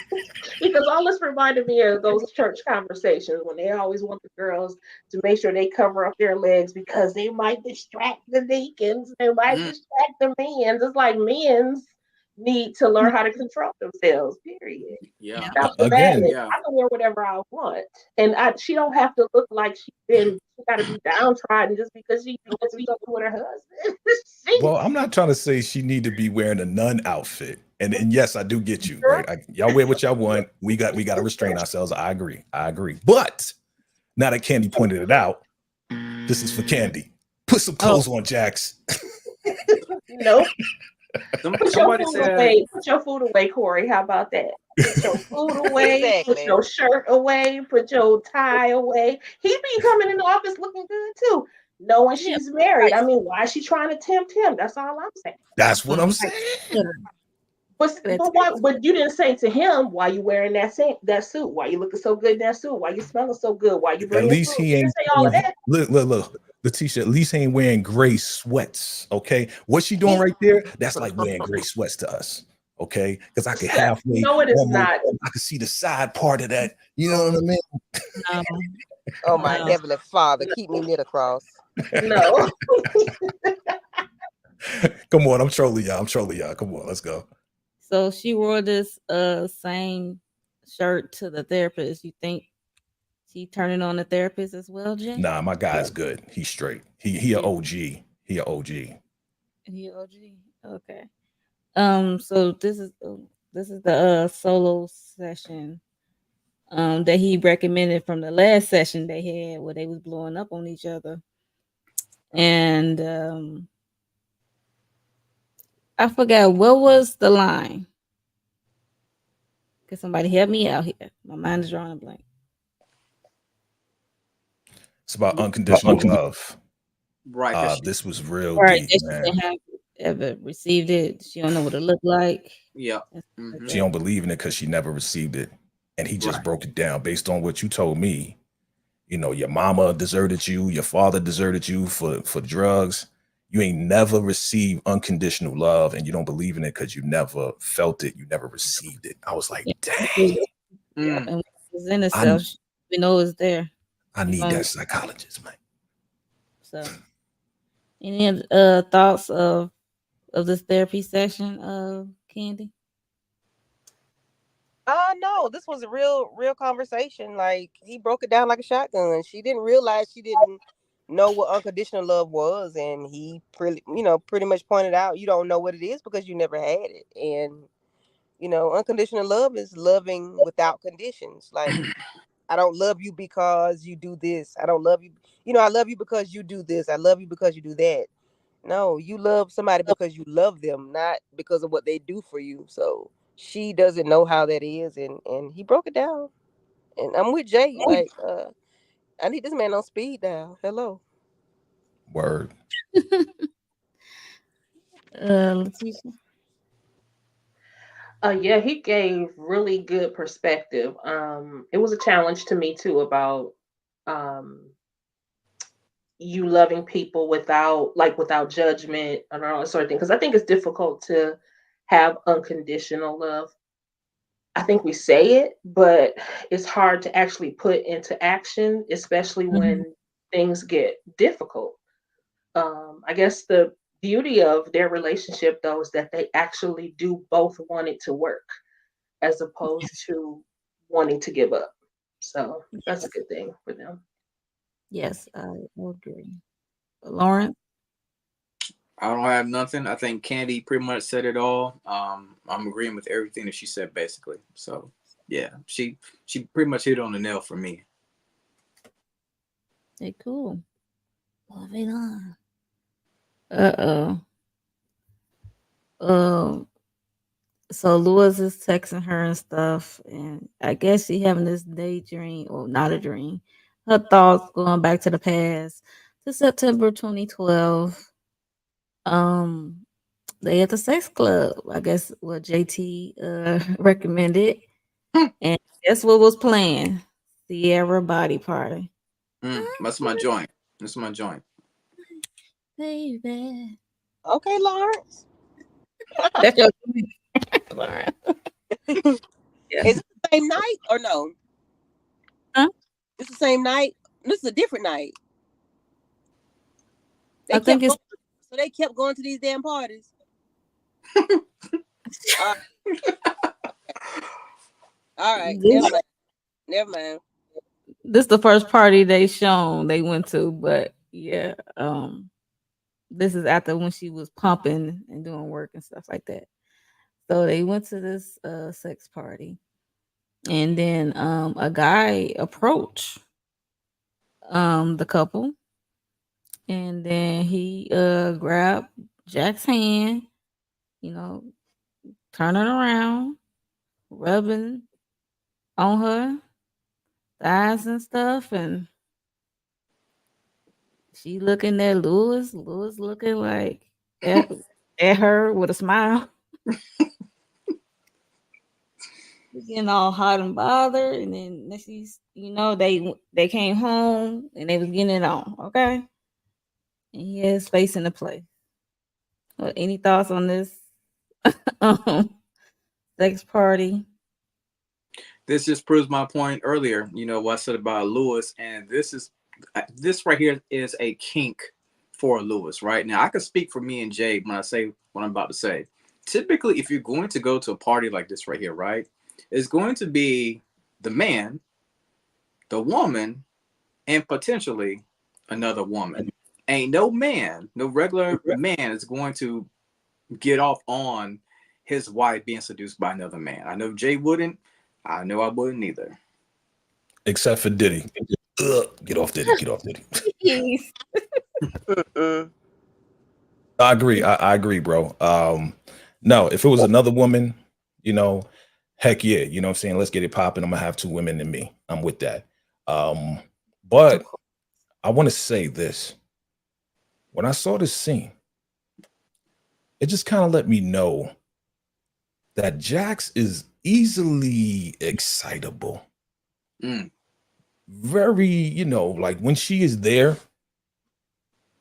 Because all this reminded me of those church conversations when they always want the girls to make sure they cover up their legs because they might distract the deacons, they might distract the men's. It's like men's need to learn how to control themselves, period. Yeah. Again, I can wear whatever I want. And she don't have to look like she gotta be downtrodden just because she wants to be something with her husband. Well, I'm not trying to say she need to be wearing a nun outfit. And yes, I do get you. Right? Y'all wear what y'all want. We got to restrain ourselves. I agree. But now that Candy pointed it out, this is for Candy. Put some clothes on, Jax. Nope. Somebody said, put your food away, Corey. How about that? Put your food away, put your shirt away, put your tie away. He be coming in the office looking good too, knowing she's married. I mean, why is she trying to tempt him? That's all I'm saying. That's what I'm saying. But you didn't say to him, why you wearing that suit? Why you looking so good in that suit? Why you smelling so good? Why you bringing At least food? he ain't say all of that. Look. Letitia, at least he ain't wearing gray sweats. Okay. What she doing right there? That's like wearing gray sweats to us. Okay. Because I can halfway. No, it is not. I can see the side part of that. You know what I mean? Oh, my heavenly Father, keep me near the cross. No. Come on, I'm trolling y'all. Come on, let's go. So she wore this same shirt to the therapist. You think she turning on the therapist as well, Jay? Nah, my guy's good. He's straight. He an OG. He an OG. He OG. Okay. So this is the solo session that he recommended from the last session they had where they was blowing up on each other. And I forgot what was the line. Can somebody help me out here? My mind is drawing a blank. It's about unconditional love. Right. This was real right. deep, She man. didn't have ever received it. She don't know what it looked like. Yeah. She don't believe in it because she never received it. And he just broke it down based on what you told me. You know, your mama deserted you, your father deserted you for drugs. You ain't never received unconditional love, and you don't believe in it because you never felt it, you never received it. I was like, dang. And it's in itself, we know it's there. I need that psychologist, man. So, any thoughts of this therapy session, Candy? No, this was a real conversation. Like, he broke it down like a shotgun. She didn't realize she didn't know what unconditional love was, and he pretty much pointed out you don't know what it is because you never had it. And unconditional love is loving without conditions. Like, I don't love you because you do this. I don't love you. I love you because you do this. I love you because you do that. No, you love somebody because you love them, not because of what they do for you. So she doesn't know how that is, and he broke it down. And I'm with Jay. Like, I need this man on speed dial. Hello. Word. Letitia. Yeah, he gave really good perspective. It was a challenge to me too about um you loving people without judgment and all that sort of thing. Because I think it's difficult to have unconditional love. I think we say it, but it's hard to actually put into action, especially Mhm. when things get difficult. I guess the beauty of their relationship though is that they actually do both want it to work as opposed to wanting to give up. So that's a Yes. good thing for them. Yes, I agree. Lawrence. I don't have nothing. I think Candy pretty much said it all. I'm agreeing with everything that she said basically. So yeah, she pretty much hit on the nail for me. Hey, cool. Moving on. Uh-oh. Um, so Lewis is texting her and stuff, and I guess she having this daydream, or not a dream. Her thoughts going back to the past to September 2012. Um, they at the sex club. I guess what JT recommended, and guess what was playing? Sierra Body Party. That's my joint. That's my joint. Baby. Okay, Lawrence. That's your Lauren. Yeah. Is it the same night or no? Huh? It's the same night. This is a different night. I They think kept it's going, so they kept going to these damn parties. All right. Never this, mind. Never mind. this the first party they went to, but yeah, this is after when she was pumping and doing work and stuff like that. So they went to this sex party, and then a guy approached the couple, and then he grabbed Jack's hand, you know, turning around, rubbing on her thighs and stuff, and she looking at Lewis. Lewis looking like at, at her with a smile. We getting all hot and bothered, and then next they came home and they was getting it on. Okay, and he has face in the play. Any thoughts on this um, sex party? This just proves my point earlier. You know what I said about Lewis, and this right here is a kink for Lewis. Right now, I can speak for me and Jay when I say what I'm about to say. Typically, if you're going to go to a party like this right here, right, it's going to be the man, the woman, and potentially another woman. Ain't no man, no regular man is going to get off on his wife being seduced by another man. I know Jay wouldn't. I know I wouldn't either. Except for Diddy. Ugh, get off Diddy. Get off Diddy. Yes. I agree. I agree, bro. No, if it was another woman, you know, heck yeah, you know what I'm saying? Let's get it popping. I'm gonna have two women in me. I'm with that. But I want to say this. When I saw this scene, it just kind of let me know that Jax is easily excitable. Very, like when she is there,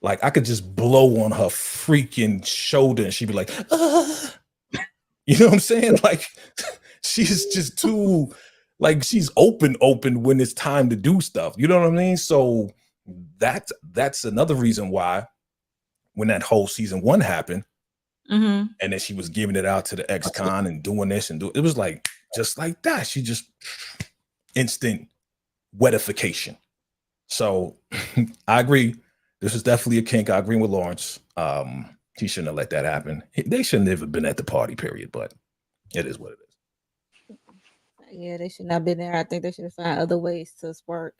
like I could just blow on her freaking shoulder and she'd be like, you know what I'm saying? Like she's just too, like she's open when it's time to do stuff. You know what I mean? So that's another reason why when that whole season 1 happened, and then she was giving it out to the ex-con and doing this and it was like just like that. She just instant wetification. So I agree. This is definitely a kink. I agree with Lawrence. He shouldn't have let that happen. They shouldn't have even been at the party, period. But it is what it is. Yeah, they should not have been there. I think they should have found other ways to spark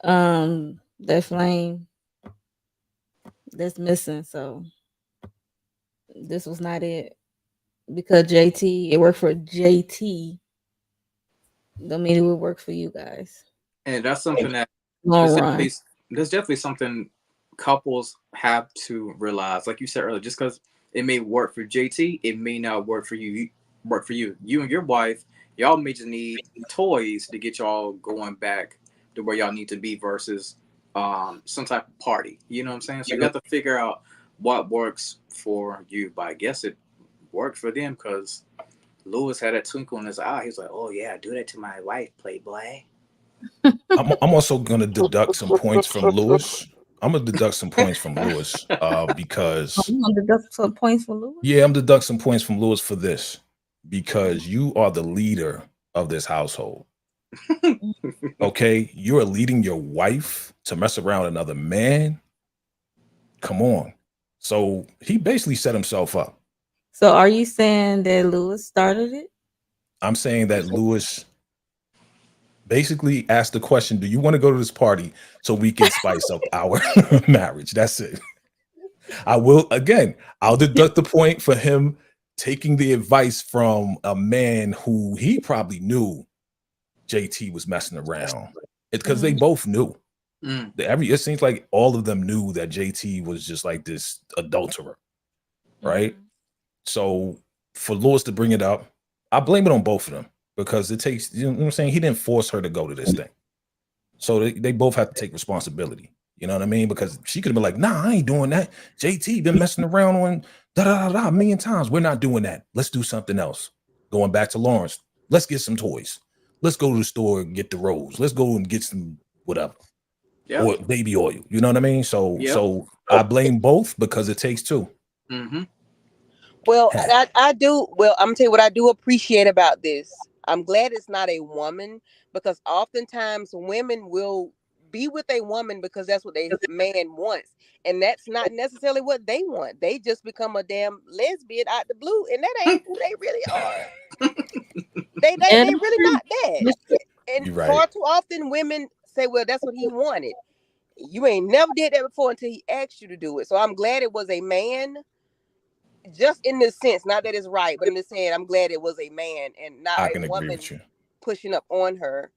that flame that's missing. So this was not it. Because it worked for JT. Don't mean it would work for you guys. And that's something that long there's run. definitely something couples have to realize. Like you said earlier, just because it may work for JT, it may not work for you. You and your wife, y'all may just need toys to get y'all going back to where y'all need to be versus some type of party. You know what I'm saying? So you have to figure out what works for you. But I guess it worked for them because Lewis had a twinkle in his eye. He's like, "Oh yeah, do that to my wife, Playboy." I'm also going to deduct some points from Lewis. I'm going to deduct some points from Lewis because You want to deduct some points for Lewis? yeah, I'm deduct some points from Lewis for this because you are the leader of this household. Okay, you're leading your wife to mess around with another man. Come on. So he basically set himself up. So are you saying that Lewis started it? I'm saying that Lewis basically asked the question, do you want to go to this party so we can spice up our marriage? That's it. I'll deduct the point for him taking the advice from a man who he probably knew JT was messing around. It's because they both knew. It seems like all of them knew that JT was just like this adulterer, right? So for Lewis to bring it up, I blame it on both of them because it takes, you know what I'm saying? He didn't force her to go to this thing. So they both have to take responsibility. You know what I mean? Because she could have been like, nah, I ain't doing that. JT been messing around on a million times. We're not doing that. Let's do something else. Going back to Lawrence, let's get some toys. Let's go to the store and get the rose. Let's go and get some whatever. Yep. Or baby oil. You know what I mean? So I blame both because it takes two. Mm-hmm. Well, I do. Well, I'm gonna tell you what I do appreciate about this. I'm glad it's not a woman because oftentimes women will be with a woman because that's what a man wants, and that's not necessarily what they want. They just become a damn lesbian out the blue, and that ain't who they really are. they really not that. And You're right. far too often women say, "Well, that's what he wanted." You ain't never did that before until he asked you to do it. So I'm glad it was a man. Just in this sense, not that it's right, but in this sense, I'm glad it was a man and not I a can agree woman with you. pushing up on her,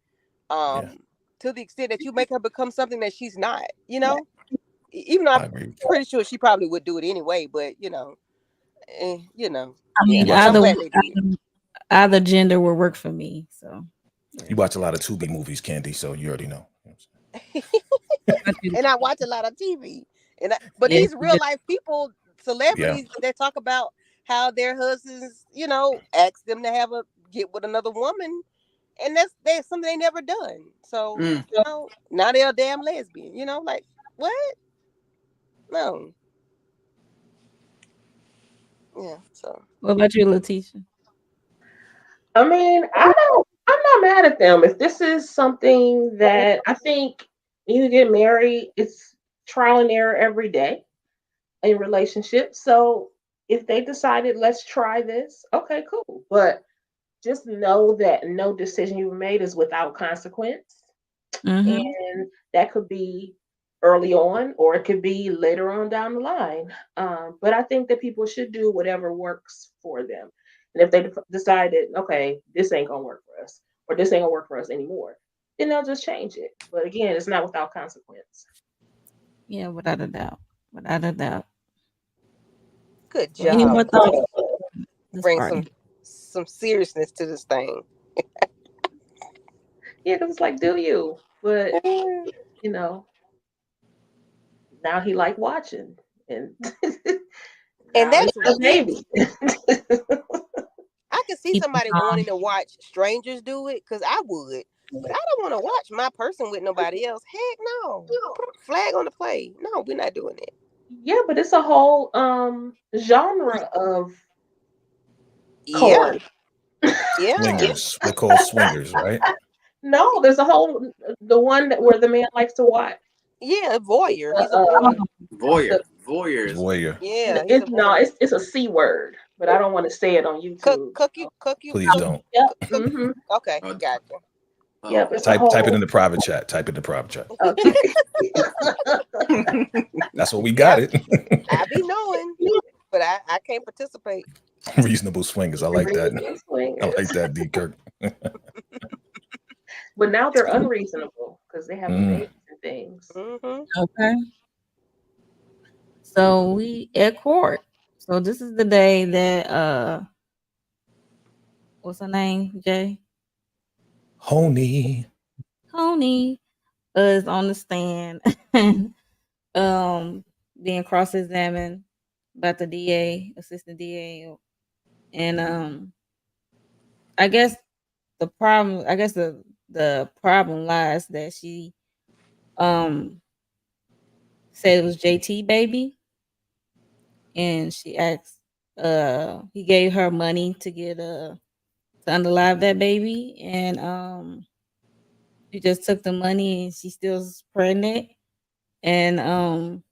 to the extent that you make her become something that she's not. You know, even though I'm pretty sure she probably would do it anyway, but you know. I mean, either gender will work for me. So you watch a lot of Tubi movies, Candy, so you already know. And I watch a lot of TV, but these real life people, celebrities, they talk about how their husbands, you know, ask them to get with another woman, and that's something they never done. So you know, now they're a damn lesbian. You know, like what? No. Yeah. So what about you, Letitia? I mean, I'm not mad at them. If this is something that I think you get married, it's trial and error every day in relationships. So if they decided, let's try this, okay, cool. But just know that no decision you've made is without consequence. And that could be early on or it could be later on down the line. But I think that people should do whatever works for them. And if they decided, okay, this ain't gonna work for us, or this ain't gonna work for us anymore, then they'll just change it. But again, it's not without consequence. Yeah, without a doubt. Without a doubt. Good job. Any more thoughts? Bring some seriousness to this thing. Yeah, because it's like, do you? But you know, now he like watching, and that's maybe. I could see somebody wanting to watch strangers do it because I would, but I don't want to watch my person with nobody else. Heck no. Flag on the play. No, we're not doing it. Yeah, but it's a whole genre of corn. Swingers. They're called swingers, right? No, there's a whole the one where the man likes to watch. Yeah, voyeur. He's a voyeur. Voyeur. Yeah, it's a C word, but I don't want to say it on YouTube. Cook you. Please don't. Yep. Okay, gotcha. Yeah, type it in the private chat. Type it in the private chat. Okay. That's what we got it. I be knowing, but I can't participate. Reasonable swingers. I like that. I like that, D. Kirk. But now they're unreasonable because they have babies and things. Mm-hmm. Okay. So we at court. So this is the day that what's her name? Jay? Honey. Coney is on the stand being cross examined by the DA, assistant DA. And I guess the problem lies that she um said it was JT baby, and she asked he gave her money to get to unalive that baby, and she just took the money and she still's pregnant, and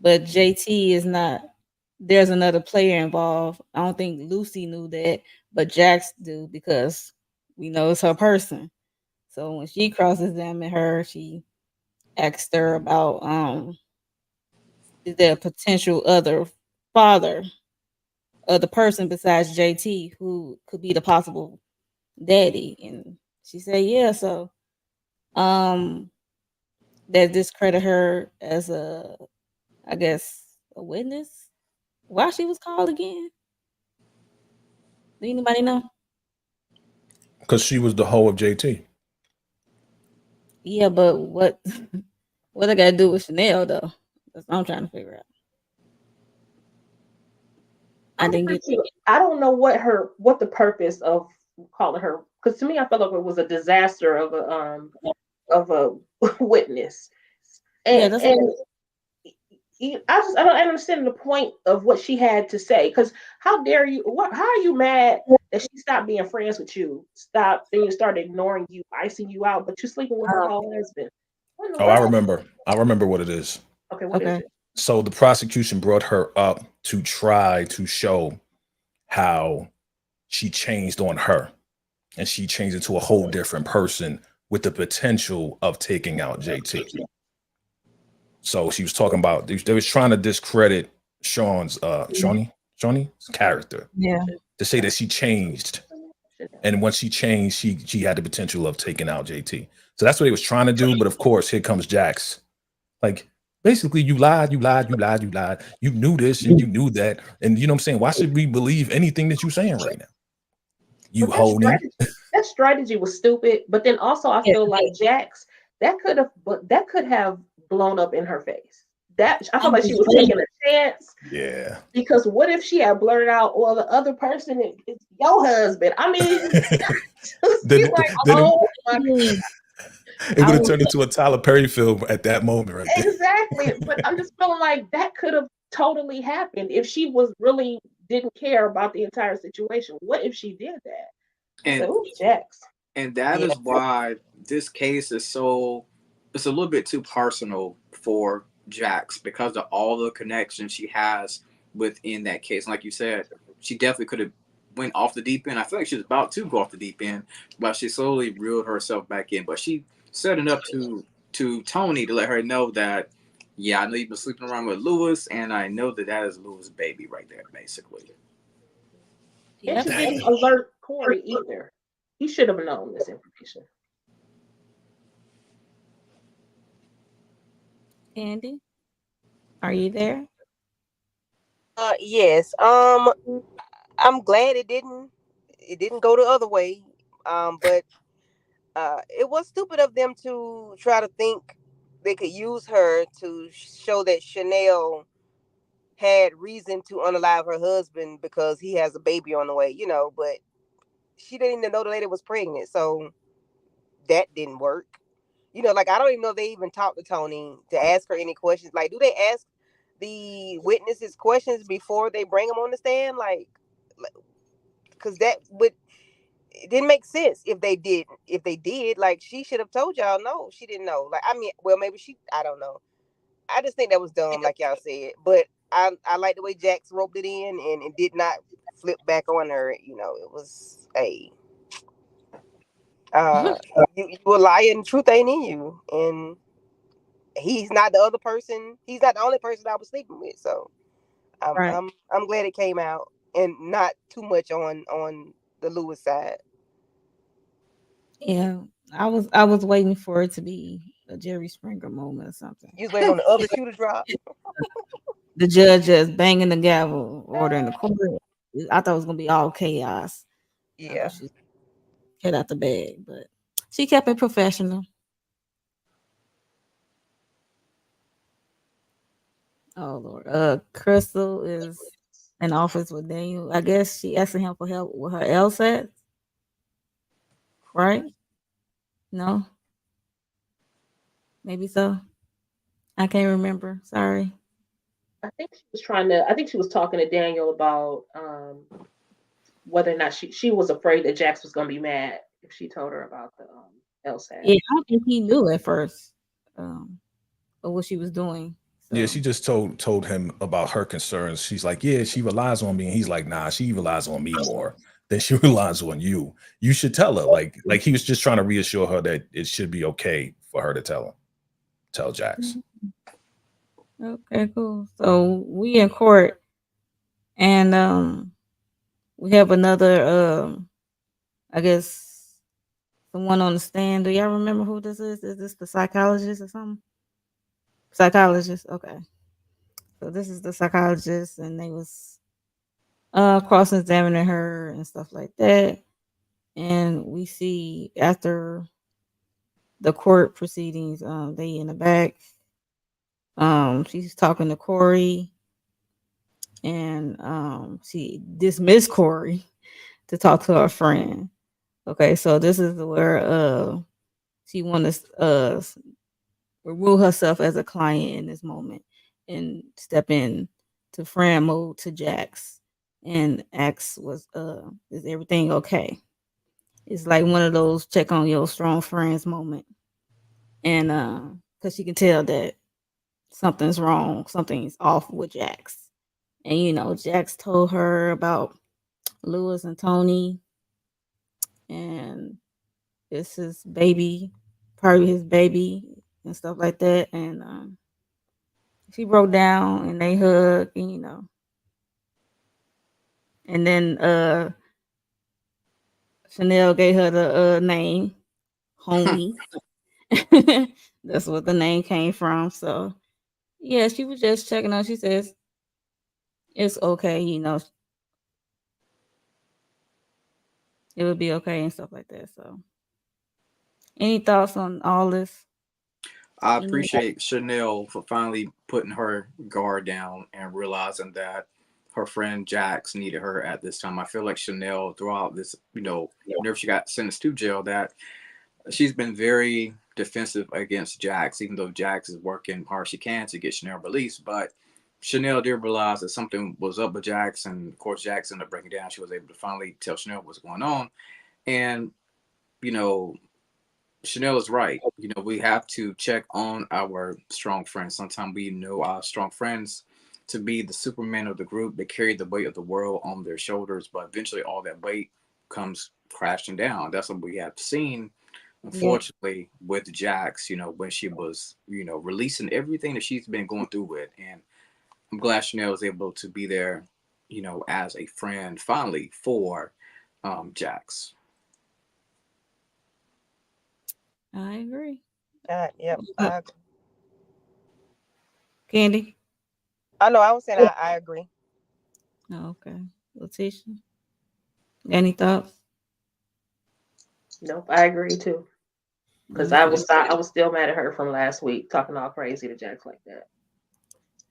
but JT is not. There's another player involved. I don't think Lucy knew that, but Jax do because we know it's her person. So when she cross examined her, she asked her about is there a potential other father of the person besides JT who could be the possible daddy, and she said yeah. So um that discredit her as a, I guess, a witness. Why she was called again? Do anybody know? Because she was the hoe of JT. Yeah, but what what I gotta do with Chanel though? That's what I'm trying to figure out. I I'm didn't with get you. I don't know what the purpose of calling her, because to me I felt like it was a disaster of a witness. yeah, And that's I don't understand the point of what she had to say. Because how dare you? How are you mad that she stopped being friends with you? Stop, then you started ignoring you, icing you out, but you're sleeping with her whole husband. What in the Oh, I world? remember. I remember what it is. Okay, what is okay. it? So the prosecution brought her up to try to show how she changed on her, and she changed into a whole different person with the potential of taking out JT. So she was talking about they was trying to discredit Shawnee's character, Yeah. to say that she changed, and when she changed, she had the potential of taking out JT. So that's what they was trying to do. But of course, here comes Jax. Like, basically, you lied, you lied, you lied, you lied. You knew this and you knew that, and you know what I'm saying. Why should we believe anything that you're saying right now? You But honey. that strategy was stupid. But then also, I Yeah. feel like Jax, that could have blown up in her face. That I felt I'm like she just was saying. taking a chance. Yeah. Because what if she had blurted out, "Well, the other person is your husband"? I mean, then she's like, then "Oh my God." it I would have was turned into a Tyler Perry film at that moment right there. Exactly. But I'm just feeling like that could have totally happened if she was really didn't care about the entire situation. What if she did that? And So, ooh, Jax. and that Yeah. is why this case is so, it's a little bit too personal for Jax because of all the connections she has within that case. Like you said, she definitely could have went off the deep end. I feel like she was about to go off the deep end, but she slowly reeled herself back in. But she set it up to Tony to let her know that, yeah, I know you've been sleeping around with Lewis, and I know that that is Lewis' baby right there, basically. And yep. she didn't alert Corey either. He should have known this information. Andy, are you there? Yes. I'm glad it didn't go the other way. But it was stupid of them to try to think they could use her to show that Chanel had reason to unalive her husband because he has a baby on the way, but she didn't even know the lady was pregnant, so that didn't work. Like I don't even know if they even talked to Tony to ask her any questions. Like, do they ask the witnesses questions before they bring them on the stand? Like, because that would it didn't make sense if they did. If they did, like she should have told y'all no, she didn't know. Like I mean, well maybe I don't know. I just think that was dumb, like y'all said. But I like the way Jax roped it in and did not flip back on her. It was a uh you a liar and the truth ain't in you. And he's not the other person. He's not the only person I was sleeping with. So I'm Right. I'm I'm glad it came out and not too much on the Lewis side. Yeah. I was waiting for it to be a Jerry Springer moment or something. You was waiting on the other shoe to drop. The judge just banging the gavel, ordering the court. I thought it was gonna be all chaos. I Yeah. thought she get out the bag, but she kept it professional. Oh Lord. Crystal is in office with Daniel. I guess she asking him for help with her LSAT. Right? No? Maybe so. I can't remember. Sorry. I think she was talking to Daniel about whether or not she was afraid that Jax was gonna be mad if she told her about the LSAT. Yeah, I don't think he knew at first of what she was doing. Yeah, So she just told him about her concerns. She's like, yeah, she relies on me, and he's like, nah, she relies on me more than she relies on you. You should tell her. Like he was just trying to reassure her that it should be okay for her to tell Jax. okay, cool. So we in court and we have another I guess someone on the stand. Do y'all remember who this is? Is this the psychologist or something? Psychologist, okay. So this is the psychologist and they was cross-examining her and stuff like that. And we see after the court proceedings, they in the back. She's talking to Corey and she dismissed Corey to talk to her friend. Okay, so this is where she wants to remove herself as a client in this moment and step in to friend mode to Jax and ask is everything okay? It's like one of those check on your strong friends moment. And because she can tell that something's wrong, something's off with Jax. And you know, Jax told her about Lewis and Tony, and it's his baby, probably his baby, and stuff like that. And she broke down, and they hugged, and you know, and then Chanel gave her the name, Homie. That's what the name came from. So yeah, she was just checking on. She says it's okay, you know, it would be okay and stuff like that. So, any thoughts on all this? I Any- appreciate Chanel for finally putting her guard down and realizing that her friend Jax needed her at this time. I feel like Chanel throughout this, whenever she got sentenced to jail, that she's been very defensive against Jax, even though Jax is working hard she can to get Chanel released. But Chanel did realize that something was up with Jax, and of course Jax ended up breaking down. She was able to finally tell Chanel what's going on. And, Chanel is right. We have to check on our strong friends. Sometimes we know our strong friends to be the Superman of the group. They carry the weight of the world on their shoulders, but eventually all that weight comes crashing down. That's what we have seen, unfortunately, with Jax, when she was, releasing everything that she's been going through with. And I'm glad Chanel was able to be there, as a friend finally for Jax. I agree. Yep. I agree. Candy. I know. I was saying I agree. Oh, okay. Letitia. Any thoughts? Nope, I agree too. Because I was still mad at her from last week, talking all crazy to Jax like that.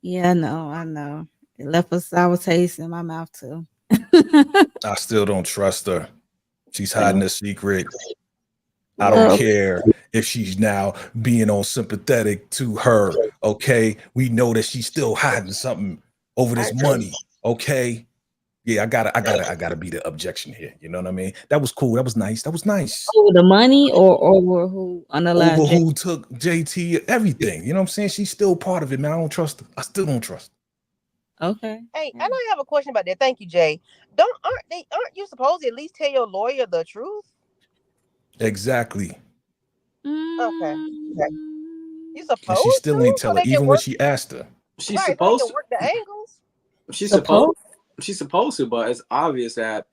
Yeah, I know. It left a sour taste in my mouth too. I still don't trust her. She's hiding a secret. I don't care if she's now being all sympathetic to her. Okay, we know that she's still hiding something over this money. Okay, yeah, I gotta be the objection here. You know what I mean? That was cool. That was nice. Over the money or over who unalive? Over who took JT, everything. You know what I'm saying? She's still part of it, man. I don't trust her. I still don't trust her. Okay. Hey, I know you have a question about that. Thank you, Jay. Aren't you supposed to at least tell your lawyer the truth? Exactly. Okay. You supposed And she still ain't tell her, even when work, she asked her. She's right, supposed to to work the angles. She's supposed to, but it's obvious that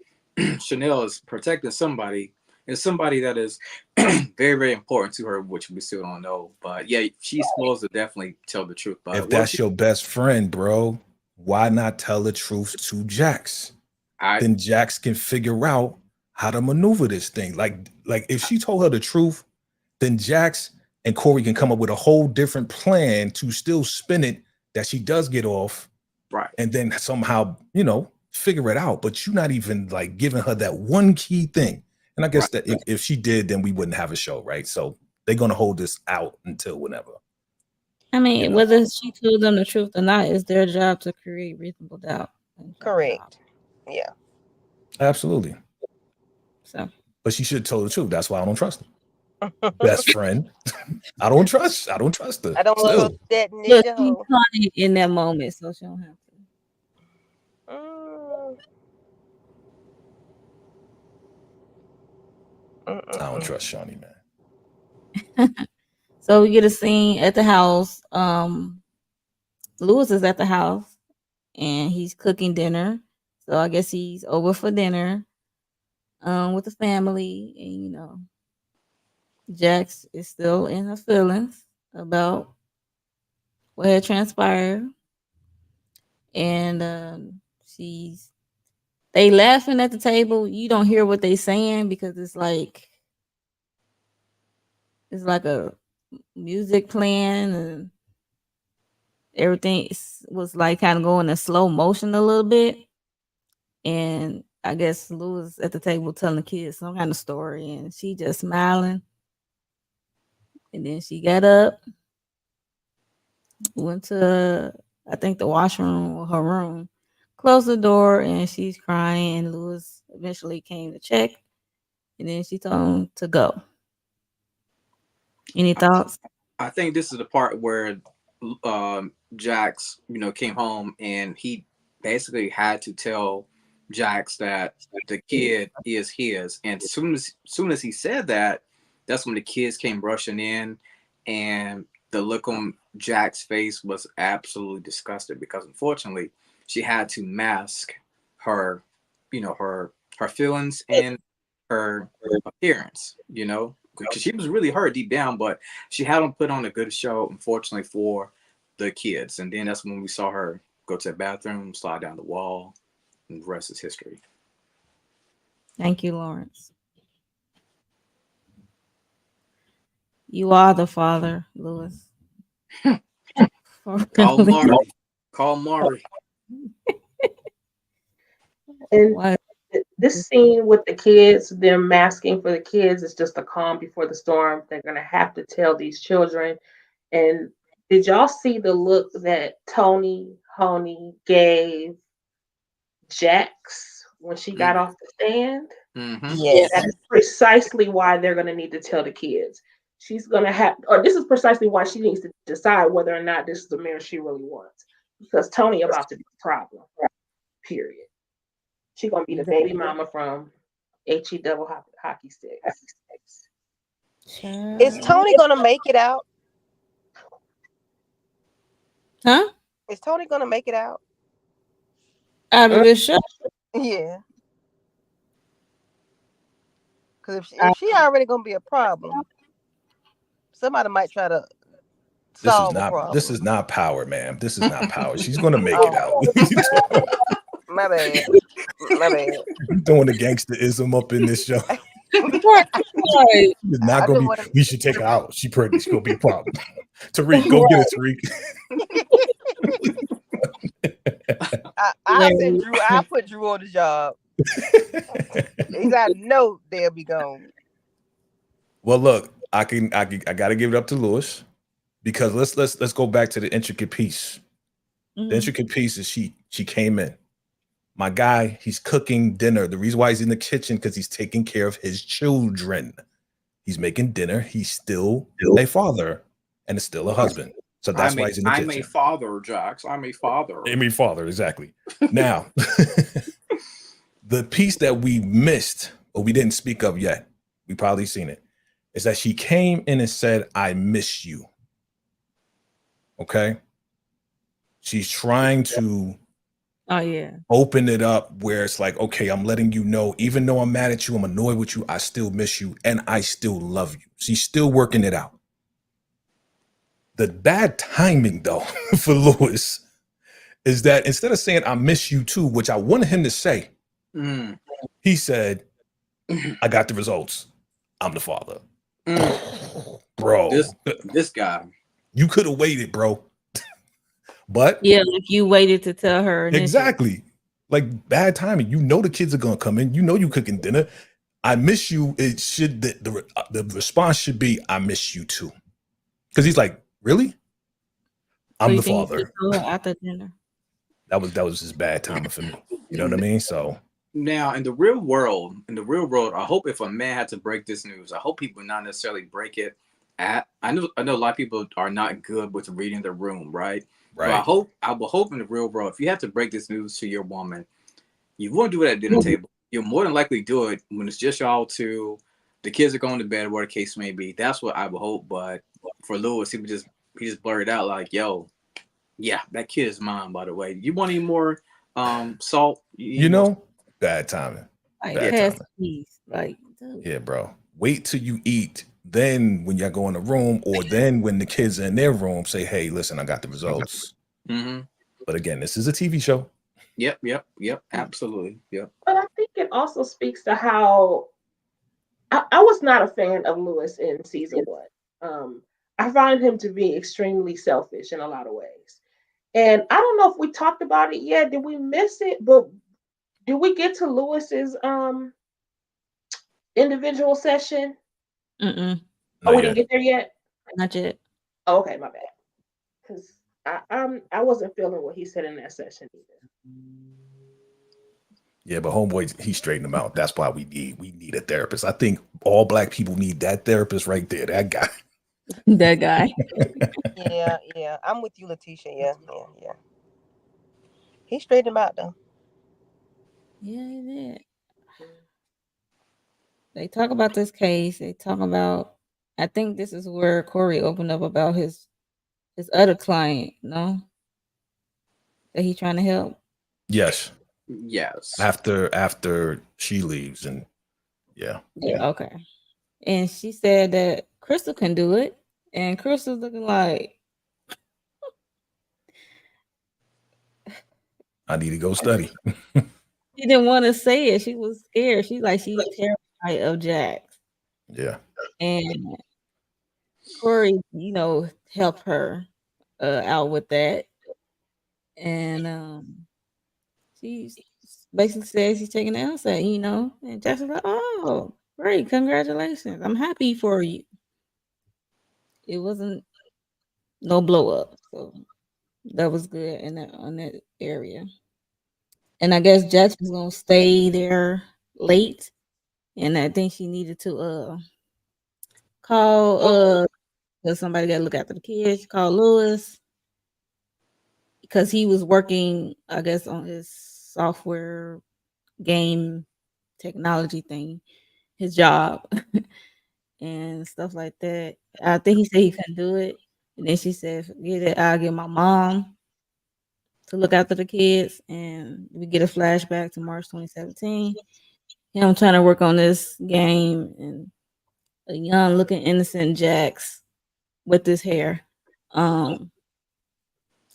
Chanel is protecting somebody It's somebody that is very, very important to her, which we still don't know. But yeah, she's supposed to definitely tell the truth. But If that's your best friend, bro, why not tell the truth to Jax? Then Jax can figure out how to maneuver this thing. Like if she told her the truth, then Jax and Corey can come up with a whole different plan to still spin it that she does get off, right? And then somehow, figure it out. But you're not even like giving her that one key thing. And I guess that if she did, then we wouldn't have a show, right? So they're gonna hold this out until whenever. I mean, whether she told them the truth or not, it's their job to create reasonable doubt. Correct. Yeah. Absolutely. So, but she should have told the truth. That's why I don't trust her. Best friend. I don't trust her. I don't Still. want that look, nigga. she's funny in that moment, so she don't have to. I don't trust Shawnee, man. So we get a scene at the house. Lewis is at the house and he's cooking dinner. So I guess he's over for dinner with the family. And Jax is still in her feelings about what had transpired. And they laughing at the table. You don't hear what they saying because it's like a music playing and everything was like kind of going in slow motion a little bit. And I guess Lou was at the table telling the kids some kind of story and she just smiling. And then she got up, went to, I think, the washroom or her room, closed the door, and she's crying. And Lewis eventually came to check. And then she told him to go. Any thoughts? I think this is the part where Jax, came home and he basically had to tell Jax that the kid is his. And soon as he said that, that's when the kids came rushing in, and the look on Jax's face was absolutely disgusted because unfortunately she had to mask her, her feelings and her appearance, because she was really hurt deep down, but she had them put on a good show, unfortunately, for the kids. And then that's when we saw her go to the bathroom, slide down the wall, and the rest is history. Thank you, Lawrence. You are the father, Lewis. Call Maury. Call Maury. And this scene with the kids, them masking for the kids, is just a calm before the storm. They're going to have to tell these children. And did y'all see the look that Tony Honey gave Jax when she got off the stand? Mm-hmm. Yes. That's precisely why they're going to need to tell the kids. She's going to have, or this is precisely why she needs to decide whether or not this is the marriage she really wants. Because Tony about to be the problem. Period. She's going to be the baby mama from HE double hockey sticks. Is Tony going to make it out? Huh? Is Tony going to make it out? Out of this show? Yeah. Because if she already going to be a problem, somebody might try to solve the problem. This is not Power, ma'am. This is not Power. She's going to make it out. My bad. Throwing the gangsterism up in this show. Right. It's not going to be, we should take her out. She's pregnant. She's going to be a problem. Tariq, go get it, Tariq. I put Drew on the job. He's I know they'll be gone. Well, look, I got to give it up to Lewis because let's go back to the intricate piece. Mm-hmm. The intricate piece is she came in. My guy, he's cooking dinner. The reason why he's in the kitchen because he's taking care of his children. He's making dinner. He's still a father and is still a husband. So that's why he's in the kitchen. I'm a father, Jax. I'm a father. I'm a father, exactly. Now, the piece that we missed or we didn't speak of yet, we probably seen it, is that she came in and said, I miss you. Okay? She's trying to Oh yeah. Open it up where it's like, okay, I'm letting you know, even though I'm mad at you, I'm annoyed with you, I still miss you, and I still love you. She's still working it out. The bad timing, though, for Lewis is that instead of saying, I miss you too, which I wanted him to say, Mm. he said, I got the results. I'm the father. Bro, This guy. you could have waited, bro. But Yeah, like you waited to tell her initially. exactly. Like bad timing. You know the kids are gonna come in. You know you cooking dinner. I miss you. It should the response should be I miss you too. Because he's like, really? So I'm you the think you father. should tell her after dinner? That was just bad timing for me. You know what I mean? So Now, in the real world, I hope if a man had to break this news, I hope people not necessarily break it at. I know a lot of people are not good with reading the room, right? But right. I will hope in the real world, if you have to break this news to your woman, you won't do it at dinner table. You'll more than likely do it when it's just y'all two. The kids are going to bed, whatever the case may be. That's what I would hope. But for Lewis, he just blurted out like, "Yo, yeah, that kid is mine. By the way, you want any more salt? You know, bad timing. Like Bad pass timing. the keys. Like, dude. Yeah, bro. Wait till you eat. Then when y'all go in the room, or then when the kids are in their room, say, hey, listen, I got the results. Mm-hmm. But again, this is a TV show. Yep. Absolutely. Yep. But I think it also speaks to how I was not a fan of Lewis in season one. I find him to be extremely selfish in a lot of ways. And I don't know if we talked about it yet. Did we miss it? But did we get to Lewis's individual session? Mm-mm. Oh, Not we didn't yet. get there yet? Not yet. Oh, okay, my bad. Because I wasn't feeling what he said in that session either. Yeah, but homeboy, he straightened him out. That's why we need a therapist. I think all black people need that therapist right there. That guy. That guy. Yeah. I'm with you, Letitia. Yeah. He straightened him out though. Yeah, he did. They talk about this case. They talk about. I think this is where Corey opened up about his other client. No, that he trying to help. Yes. Yes. After she leaves, and yeah. Okay. And she said that Crystal can do it, and Crystal's looking like I need to go study. she didn't want to say it. She was scared. She's terrified of Jax. Yeah. And Corey, helped her out with that. And she basically says she's taking the LSAT, and Jax was like, oh, great, congratulations. I'm happy for you. It wasn't no blow up. So that was good on that area. And I guess Jax was gonna stay there late. And I think she needed to call because somebody gotta look after the kids, call Lewis. Because he was working, I guess, on his software game technology thing, his job and stuff like that. I think he said he couldn't do it. And then she said, forget it, I'll get my mom to look after the kids. And we get a flashback to March 2017. Him trying to work on this game and a young looking innocent Jax with his hair.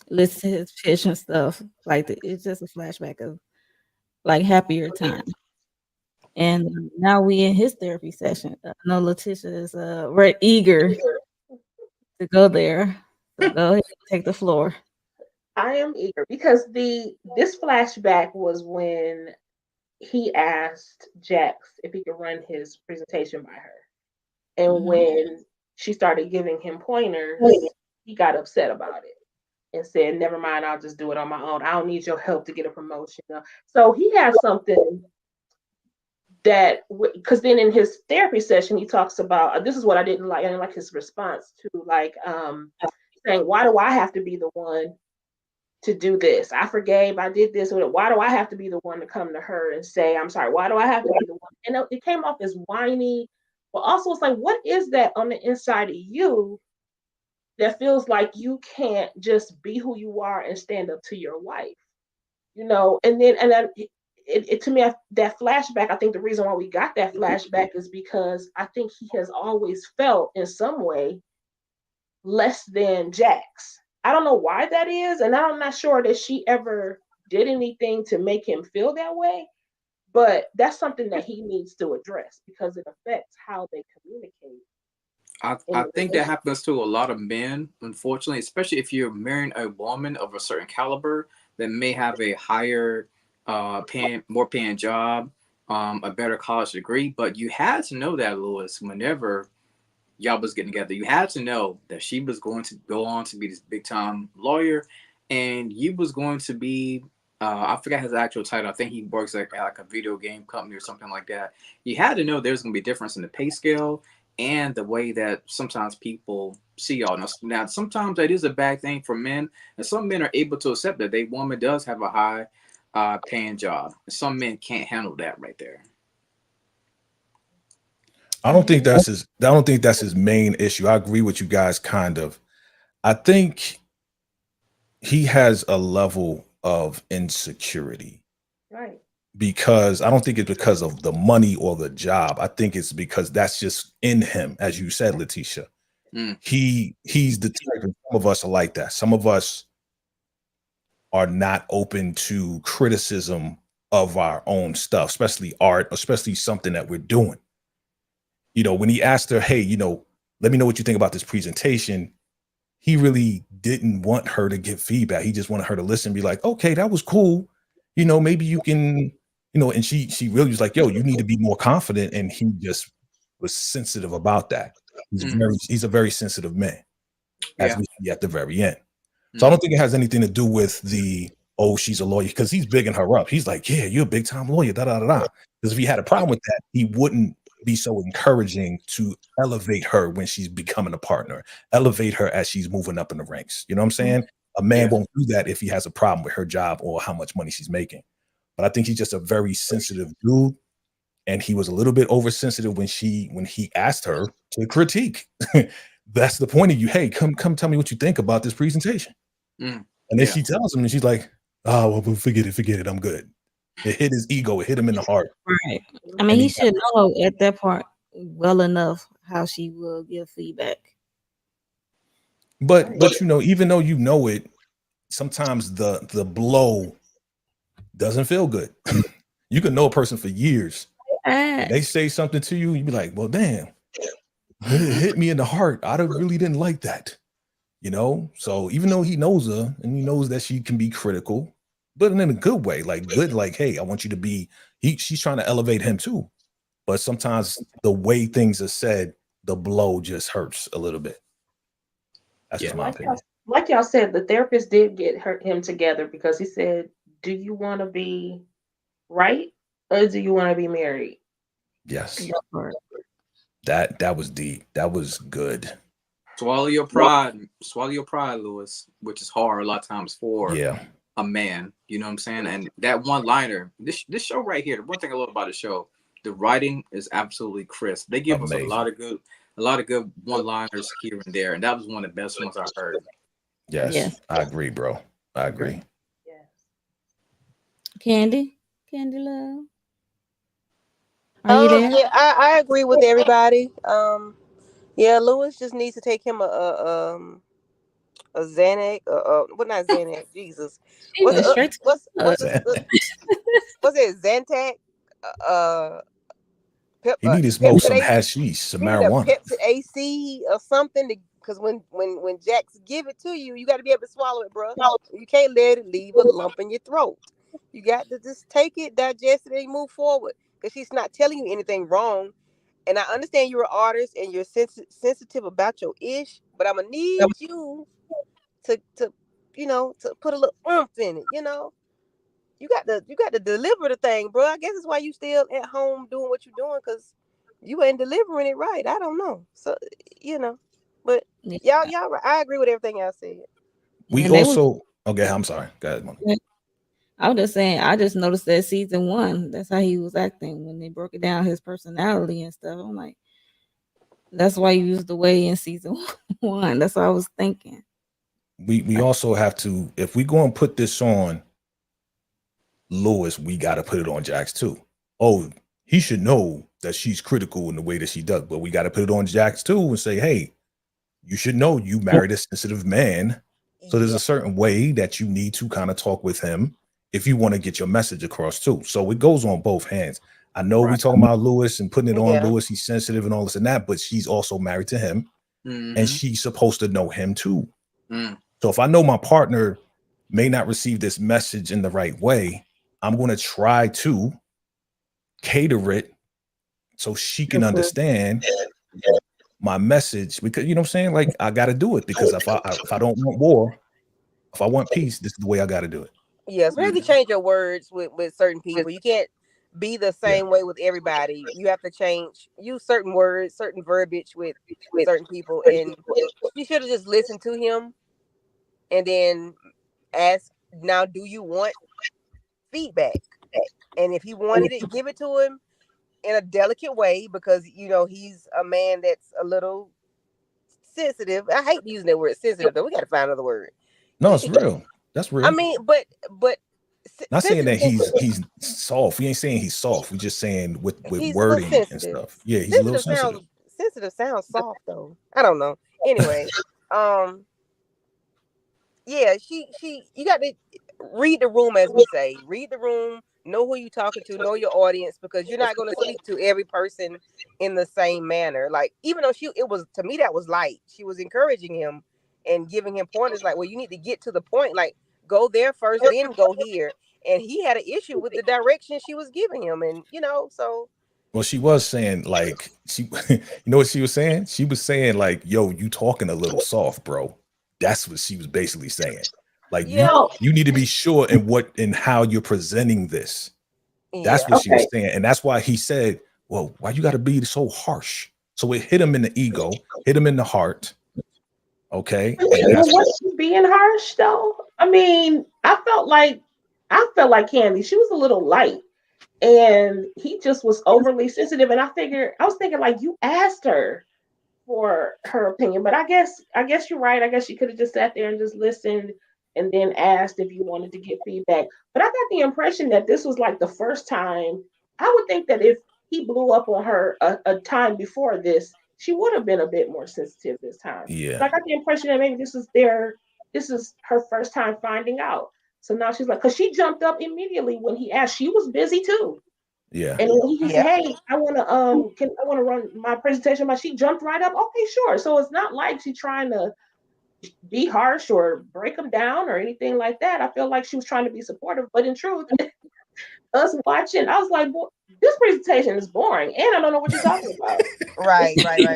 Listen to his pitch and stuff. It's just a flashback of like happier time. And now we in his therapy session. I know Letitia is very eager to go there. So go ahead and take the floor. I am eager because this flashback was when he asked Jax if he could run his presentation by her. And when she started giving him pointers, he got upset about it and said, never mind, I'll just do it on my own. I don't need your help to get a promotion. So he has something that, because then in his therapy session, he talks about, this is what I didn't like his response to saying, why do I have to be the one to do this? I forgave, I did this. Why do I have to be the one to come to her and say, I'm sorry? Why do I have to be the one? And it came off as whiny, but also it's like, what is that on the inside of you that feels like you can't just be who you are and stand up to your wife? And then it to me, that flashback, I think the reason why we got that flashback is because I think he has always felt in some way less than Jax. I don't know why that is, and I'm not sure that she ever did anything to make him feel that way, but that's something that he needs to address because it affects how they communicate in I the think that relationship. happens to a lot of men, unfortunately, especially if you're marrying a woman of a certain caliber that may have a higher more paying job, a better college degree. But you had to know that, Lewis, whenever y'all was getting together, you had to know that she was going to go on to be this big time lawyer, and you was going to be. I forgot his actual title. I think he works like a video game company or something like that. You had to know there's going to be a difference in the pay scale and the way that sometimes people see y'all. Now, sometimes that is a bad thing for men, and some men are able to accept that their woman does have a high paying job. Some men can't handle that right there. I don't think that's his main issue. I agree with you guys kind of. I think he has a level of insecurity Right. because I don't think it's because of the money or the job. I think it's because that's just in him, as you said, Letitia. Mm. He's the type, and some of us are like that. Some of us are not open to criticism of our own stuff, especially art, especially something that we're doing. When he asked her, hey, let me know what you think about this presentation, he really didn't want her to give feedback. He just wanted her to listen and be like, okay, that was cool. Maybe you can, and she really was like, yo, you need to be more confident. And he just was sensitive about that. He's a very sensitive man, as Yeah. we see at the very end. So I don't think it has anything to do with she's a lawyer, because he's bigging her up. He's like, yeah, you're a big time lawyer, da da da da. Because if he had a problem with that, he wouldn't be so encouraging to elevate her when she's becoming a partner, elevate her as she's moving up in the ranks. You know what I'm saying? A man won't do that if he has a problem with her job or how much money she's making. But I think he's just a very sensitive dude. And he was a little bit oversensitive when he asked her to critique. That's the point of you. Hey, come tell me what you think about this presentation. And then she tells him, and she's like, oh, well, forget it. I'm good. It hit his ego. It hit him in the heart. Right. I mean, he should know at that point well enough how she will give feedback. But even though you know it, sometimes the blow doesn't feel good. You can know a person for years. And they say something to you, you be like, well, damn, it hit me in the heart. I really didn't like that. So even though he knows her and he knows that she can be critical, but in a good way, like good, like, hey, I want you to be, she's trying to elevate him too. But sometimes the way things are said, the blow just hurts a little bit. That's just my opinion. Like y'all said, the therapist did get him together because he said, do you want to be right or do you want to be married? Yes. That was deep. That was good. Swallow your pride, Lewis, which is hard a lot of times for a man. You know what I'm saying? And that one liner, this show right here, the one thing I love about the show, the writing is absolutely crisp. They give us a lot of good one-liners here and there, and that was one of the best ones I heard. Yes. I agree, bro. I agree. Yes. Candy love. Are you there? Yeah, I agree with everybody. Yeah, Lewis just needs to take him a Xanax. What, not Xanax? Jesus. What's it? Zantac. He need to smoke some hashish, some marijuana. Pepsi AC or something, because when Jax give it to you, you got to be able to swallow it, bro. You can't let it leave a lump in your throat. You got to just take it, digest it, and move forward. Because she's not telling you anything wrong. And I understand you're an artist and you're sensitive about your ish, but I'm gonna need you to put a little oomph in it. You got to deliver the thing, bro. I guess that's why you still at home doing what you're doing, because you ain't delivering it right. I don't know. So but y'all, I agree with everything y'all said. We also okay. I'm sorry. Go ahead, Mom. I was just saying, I just noticed that season 1, that's how he was acting when they broke it down, his personality and stuff. I'm like, that's why you used the way in season 1. That's what I was thinking. We also have to, if we go and put this on, Lewis, we got to put it on Jax too. Oh, he should know that she's critical in the way that she does, but we got to put it on Jax too and say, hey, you should know you married a sensitive man. So there's a certain way that you need to kind of talk with him if you want to get your message across too. So it goes on both hands. I know we talking about Lewis and putting it on Lewis. He's sensitive and all this and that, but she's also married to him, and she's supposed to know him too. So if I know my partner may not receive this message in the right way, I'm going to try to cater it so she can understand my message, because you know what I'm saying? Like, I got to do it, because if I don't want war, if I want peace, this is the way I got to do it. Yes, we have to change your words with certain people. You can't be the same way with everybody. You have to use certain words, certain verbiage with certain people. And you should have just listened to him and then ask, now, do you want feedback? And if he wanted it, give it to him in a delicate way, because he's a man that's a little sensitive. I hate using that word sensitive, but we got to find another word. No, it's real. That's real. I mean, but not saying that he's soft. We ain't saying he's soft. We're just saying with wording and stuff. Yeah, he's a little sensitive. Sensitive sounds soft though. I don't know. Anyway, yeah, you got to read the room, as we say. Read the room. Know who you're talking to. Know your audience, because you're not going to speak to every person in the same manner. Like, even though it was, to me, that was light. She was encouraging him and giving him pointers like, well, you need to get to the point. Like, go there first, then go here. And he had an issue with the direction she was giving him, and so. Well, she was saying, like, you know what she was saying? She was saying, like, yo, you talking a little soft, bro. That's what she was basically saying. Like, you need to be sure in how you're presenting this. That's what she was saying. And that's why he said, well, why you got to be so harsh? So it hit him in the ego, hit him in the heart. Okay. Was she being harsh though? I mean, I felt like Candy, she was a little light, and he just was overly sensitive. And I was thinking, like, you asked her for her opinion, but I guess you're right. I guess she could have just sat there and just listened and then asked if you wanted to get feedback. But I got the impression that this was like the first time. I would think that if he blew up on her a time before this, she would have been a bit more sensitive this time. Yeah. So I got the impression that maybe this is her first time finding out. So now she's like, because she jumped up immediately when he asked. She was busy too. Yeah. And when he said, hey, I want to run my presentation, but she jumped right up. Okay, sure. So it's not like she's trying to be harsh or break them down or anything like that. I feel like she was trying to be supportive, but in truth, us watching, I was like, boy, this presentation is boring, and I don't know what you're talking about. Right. Like,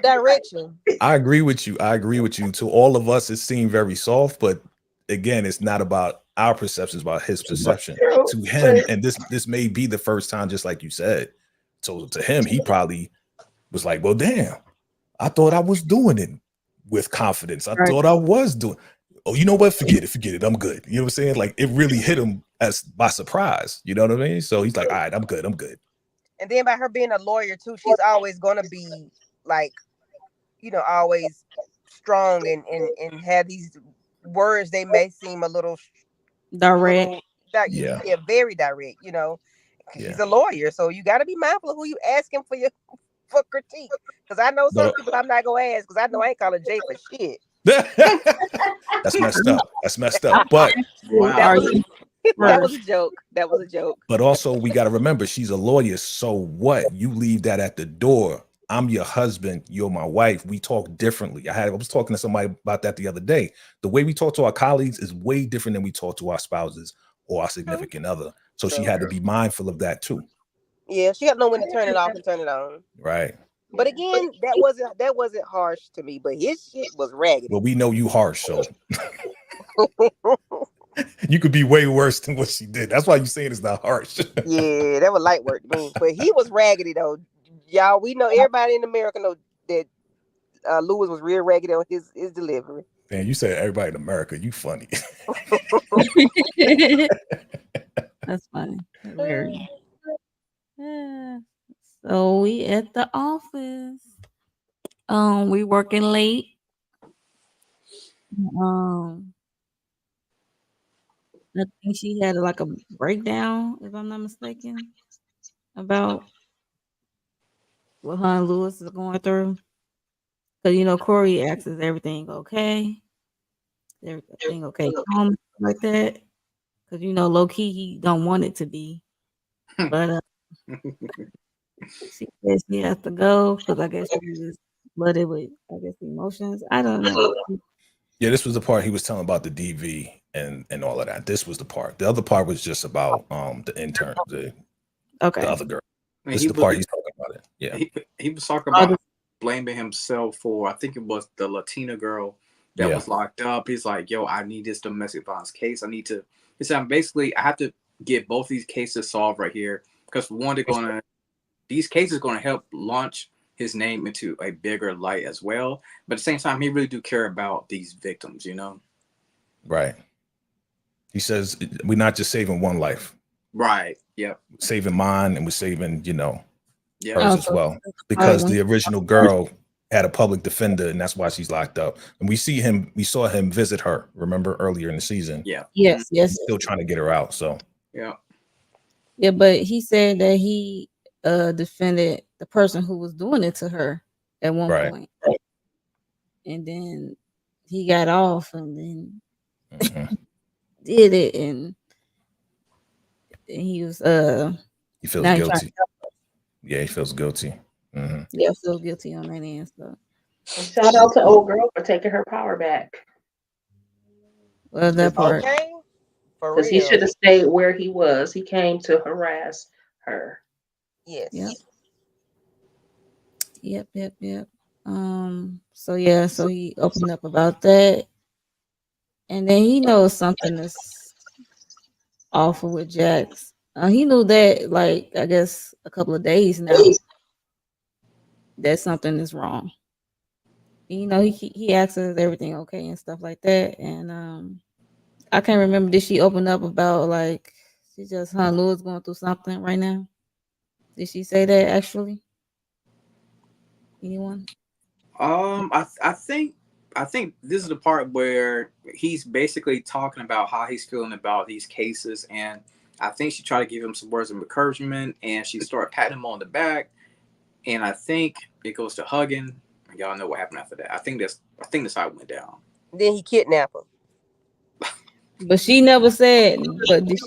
direction. I agree with you. To all of us, it seemed very soft, but again, it's not about our perceptions, about his perception to him. And this may be the first time, just like you said. So to him, he probably was like, well, damn, I thought I was doing it with confidence. I thought I was doing. Oh, you know what? Forget it. I'm good. You know what I'm saying? Like, it really hit him by surprise. You know what I mean? So he's like, all right, I'm good. And then by her being a lawyer too, she's always gonna be like, always strong and have these words. They may seem a little direct. Very direct. She's a lawyer, so you got to be mindful of who you asking for critique. Because I know some people I'm not gonna ask, because I know I ain't calling Jay for shit. That's messed up. But that was a joke. But also, we got to remember, she's a lawyer. So what? You leave that at the door. I'm your husband. You're my wife. We talk differently. I was talking to somebody about that the other day. The way we talk to our colleagues is way different than we talk to our spouses or our significant other. So she had to be mindful of that too. Yeah, she got to know when to turn it off and turn it on. Right. But again, that wasn't harsh to me. But his shit was raggedy. Well, we know you harsh, so you could be way worse than what she did. That's why you saying it's not harsh. Yeah, that was light work to me. But he was raggedy though. Y'all, we know, everybody in America know that Lewis was real raggedy on his delivery. Man, you said everybody in America. You funny. That's funny. Hilarious. Yeah. So we at the office. We working late. I think she had like a breakdown, if I'm not mistaken, about what her and Lewis is going through. Because Corey asks, "Is everything okay? Is everything okay?" Calm like that. Because low key he don't want it to be, but she says she has to go because I guess she was flooded with emotions. I don't know. Yeah, this was the part he was telling about the DV and all of that. This was the part. The other part was just about the intern, the Okay. other girl. And This he is the part was he's talking about it. Yeah. he was talking All about the- blaming himself for, I think it was the Latina girl that Yeah. was locked up. He's like, yo, I need this domestic violence case. He said, I have to get both these cases solved right here. Because one, these cases are gonna help launch his name into a bigger light as well. But at the same time, he really do care about these victims, Right. He says we're not just saving one life. Right. Yep. Saving mine, and we're saving, Yeah. hers as well. Because the original girl had a public defender, and that's why she's locked up. And we saw him visit her, remember, earlier in the season. Yeah. Yes. He's still trying to get her out. So Yeah. Yeah, but he said that he defended the person who was doing it to her at one Right. point. And then he got off and then did it, and he was he feels now he's trying guilty. Yeah, he feels guilty. yeah, feel guilty on that end. So Shout out to old girl for taking her power back. well, that part. Okay. For Because he real. should have stayed where he was. He came to harass her. Yes. Yep. So yeah, so he opened up about that, and then he knows something is awful with Jax. He knew that, like, I guess a couple of days now, that something is wrong. He asks her, is everything okay and stuff like that, and I can't remember. Did she open up about like she just Lewis going through something right now? Did she say that actually? Anyone? I think this is the part where he's basically talking about how he's feeling about these cases, and I think she tried to give him some words of encouragement, and she started patting him on the back, and I think it goes to hugging. Y'all know what happened after that. I think that's how it went down. Then he kidnapped her. But she never said. But did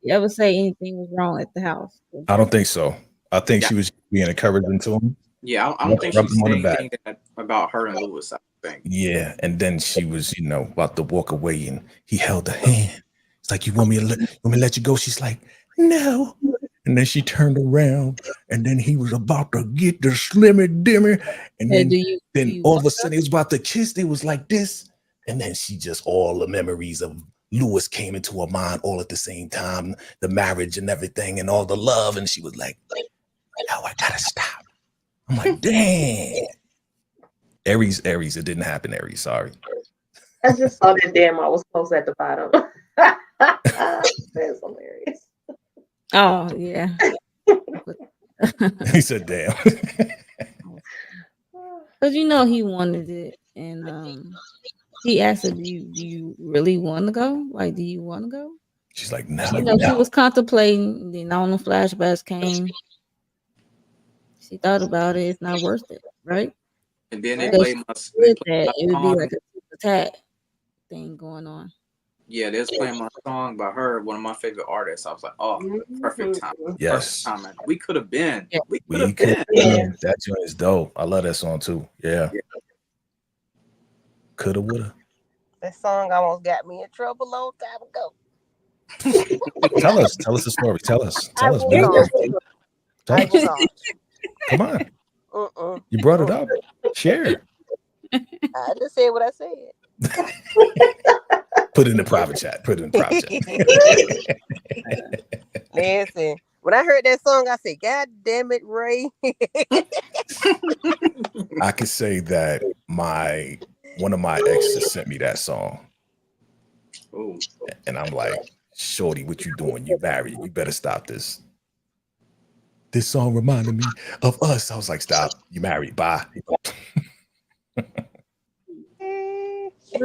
she ever say anything was wrong at the house? I don't think so. I think Yeah. she was being encouraging to him. Yeah, I don't think Rub she him on said the back. anything about her and Lewis. I think. Yeah, and then she was, about to walk away, and he held her hand. It's like, you want me to let you go? She's like, no. And then she turned around, and then he was about to get the slimmy dimmy, and Hey, then do you all of want a sudden he was about to kiss. They was like this, and then she just all the memories of Lewis came into her mind all at the same time, the marriage and everything, and all the love, and she was like, no, I gotta stop. I'm like, dang. Aries, it didn't happen, Aries. Sorry. I just saw that damn I was close at the bottom. That's hilarious. Oh yeah. He said, damn. Because he wanted it, and he asked her, "Do you really want to go? Like, do you want to go?" She's like, no. She was contemplating. Then all the flashbacks came. She thought about it. It's not worth it, right? And then they Because play my it would be song. like a attack thing going on. Yeah, they was playing my song by her, one of my favorite artists. I was like, oh, perfect time. Yes. Perfect timing. We could have been. Yeah. We could We have could. been. That joint is dope. I love that song too. Yeah. Coulda, woulda. That song almost got me in trouble a long time ago. Tell us the story. Tell us. I Man. will Tell I us. will not. Come on. Mm-mm. You brought it up. Share. I just said what I said. Put it in the private chat. Listen, when I heard that song, I said, God damn it, Ray. I could say that one of my exes sent me that song. Ooh. And I'm like, shorty, what you doing? You married. You better stop this. This song reminded me of us. I was like, stop. You married. Bye. But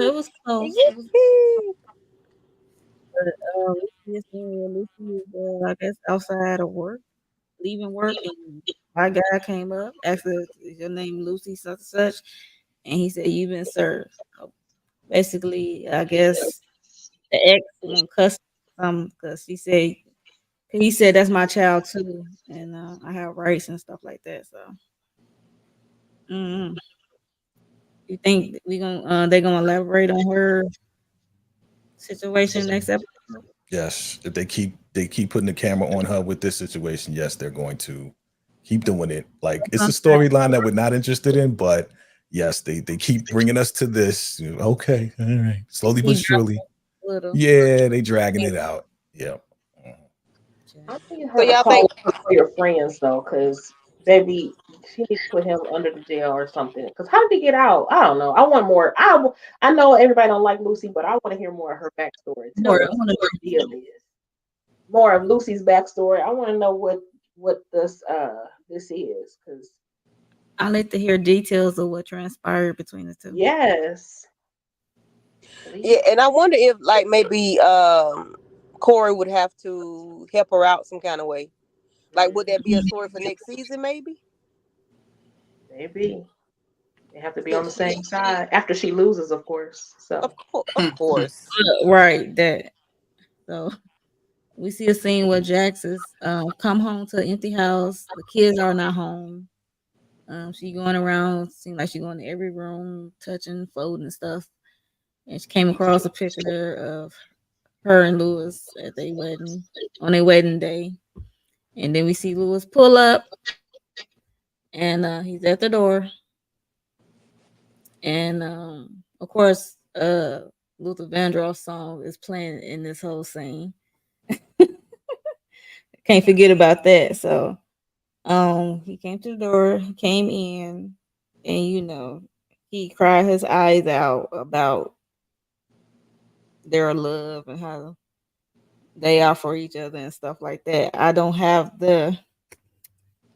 it was close. We just seen where Lucy is, I guess, outside of work, leaving work, and my guy came up, asked her, "Is your name Lucy such and such?" And he said, "You've been served." So basically, I guess the ex gonna cuss some because he said that's my child too, and I have rights and stuff like that. So, mm you think we gonna they gonna elaborate on her situation next episode? Yes, if they keep putting the camera on her with this situation, yes, they're going to keep doing it. Like it's a storyline that we're not interested in, but yes, they keep bringing us to this. Okay, all right, slowly but He dropped surely. a little. Yeah, they dragging it out. Yeah. I need So her to y'all call think one for your friends though, because baby, she needs to put him under the jail or something. Because how did he get out? I don't know. I want more. I know everybody don't like Lucy, but I want to hear more of her backstory. Tell More, I us want what to the deal is. More of Lucy's backstory. I want to know what this is. Because I like to hear details of what transpired between the two. yes, yeah, please. and I wonder if like maybe Corey would have to help her out some kind of way. Like would that be a story for next season maybe? Maybe they have to be on the Since she same side after she loses, of course. So of course. Right, that. So we see a scene where Jax is come home to an empty house. The kids are not home. She going around, seems like she going to every room, touching, folding stuff. And she came across a picture of her and Lewis at their wedding on their wedding day. And then we see Lewis pull up, and he's at the door. And of course, Luther Vandross's song is playing in this whole scene. Can't forget about that. So he came to the door, he came in, and he cried his eyes out about their love and how they are for each other and stuff like that. I don't have the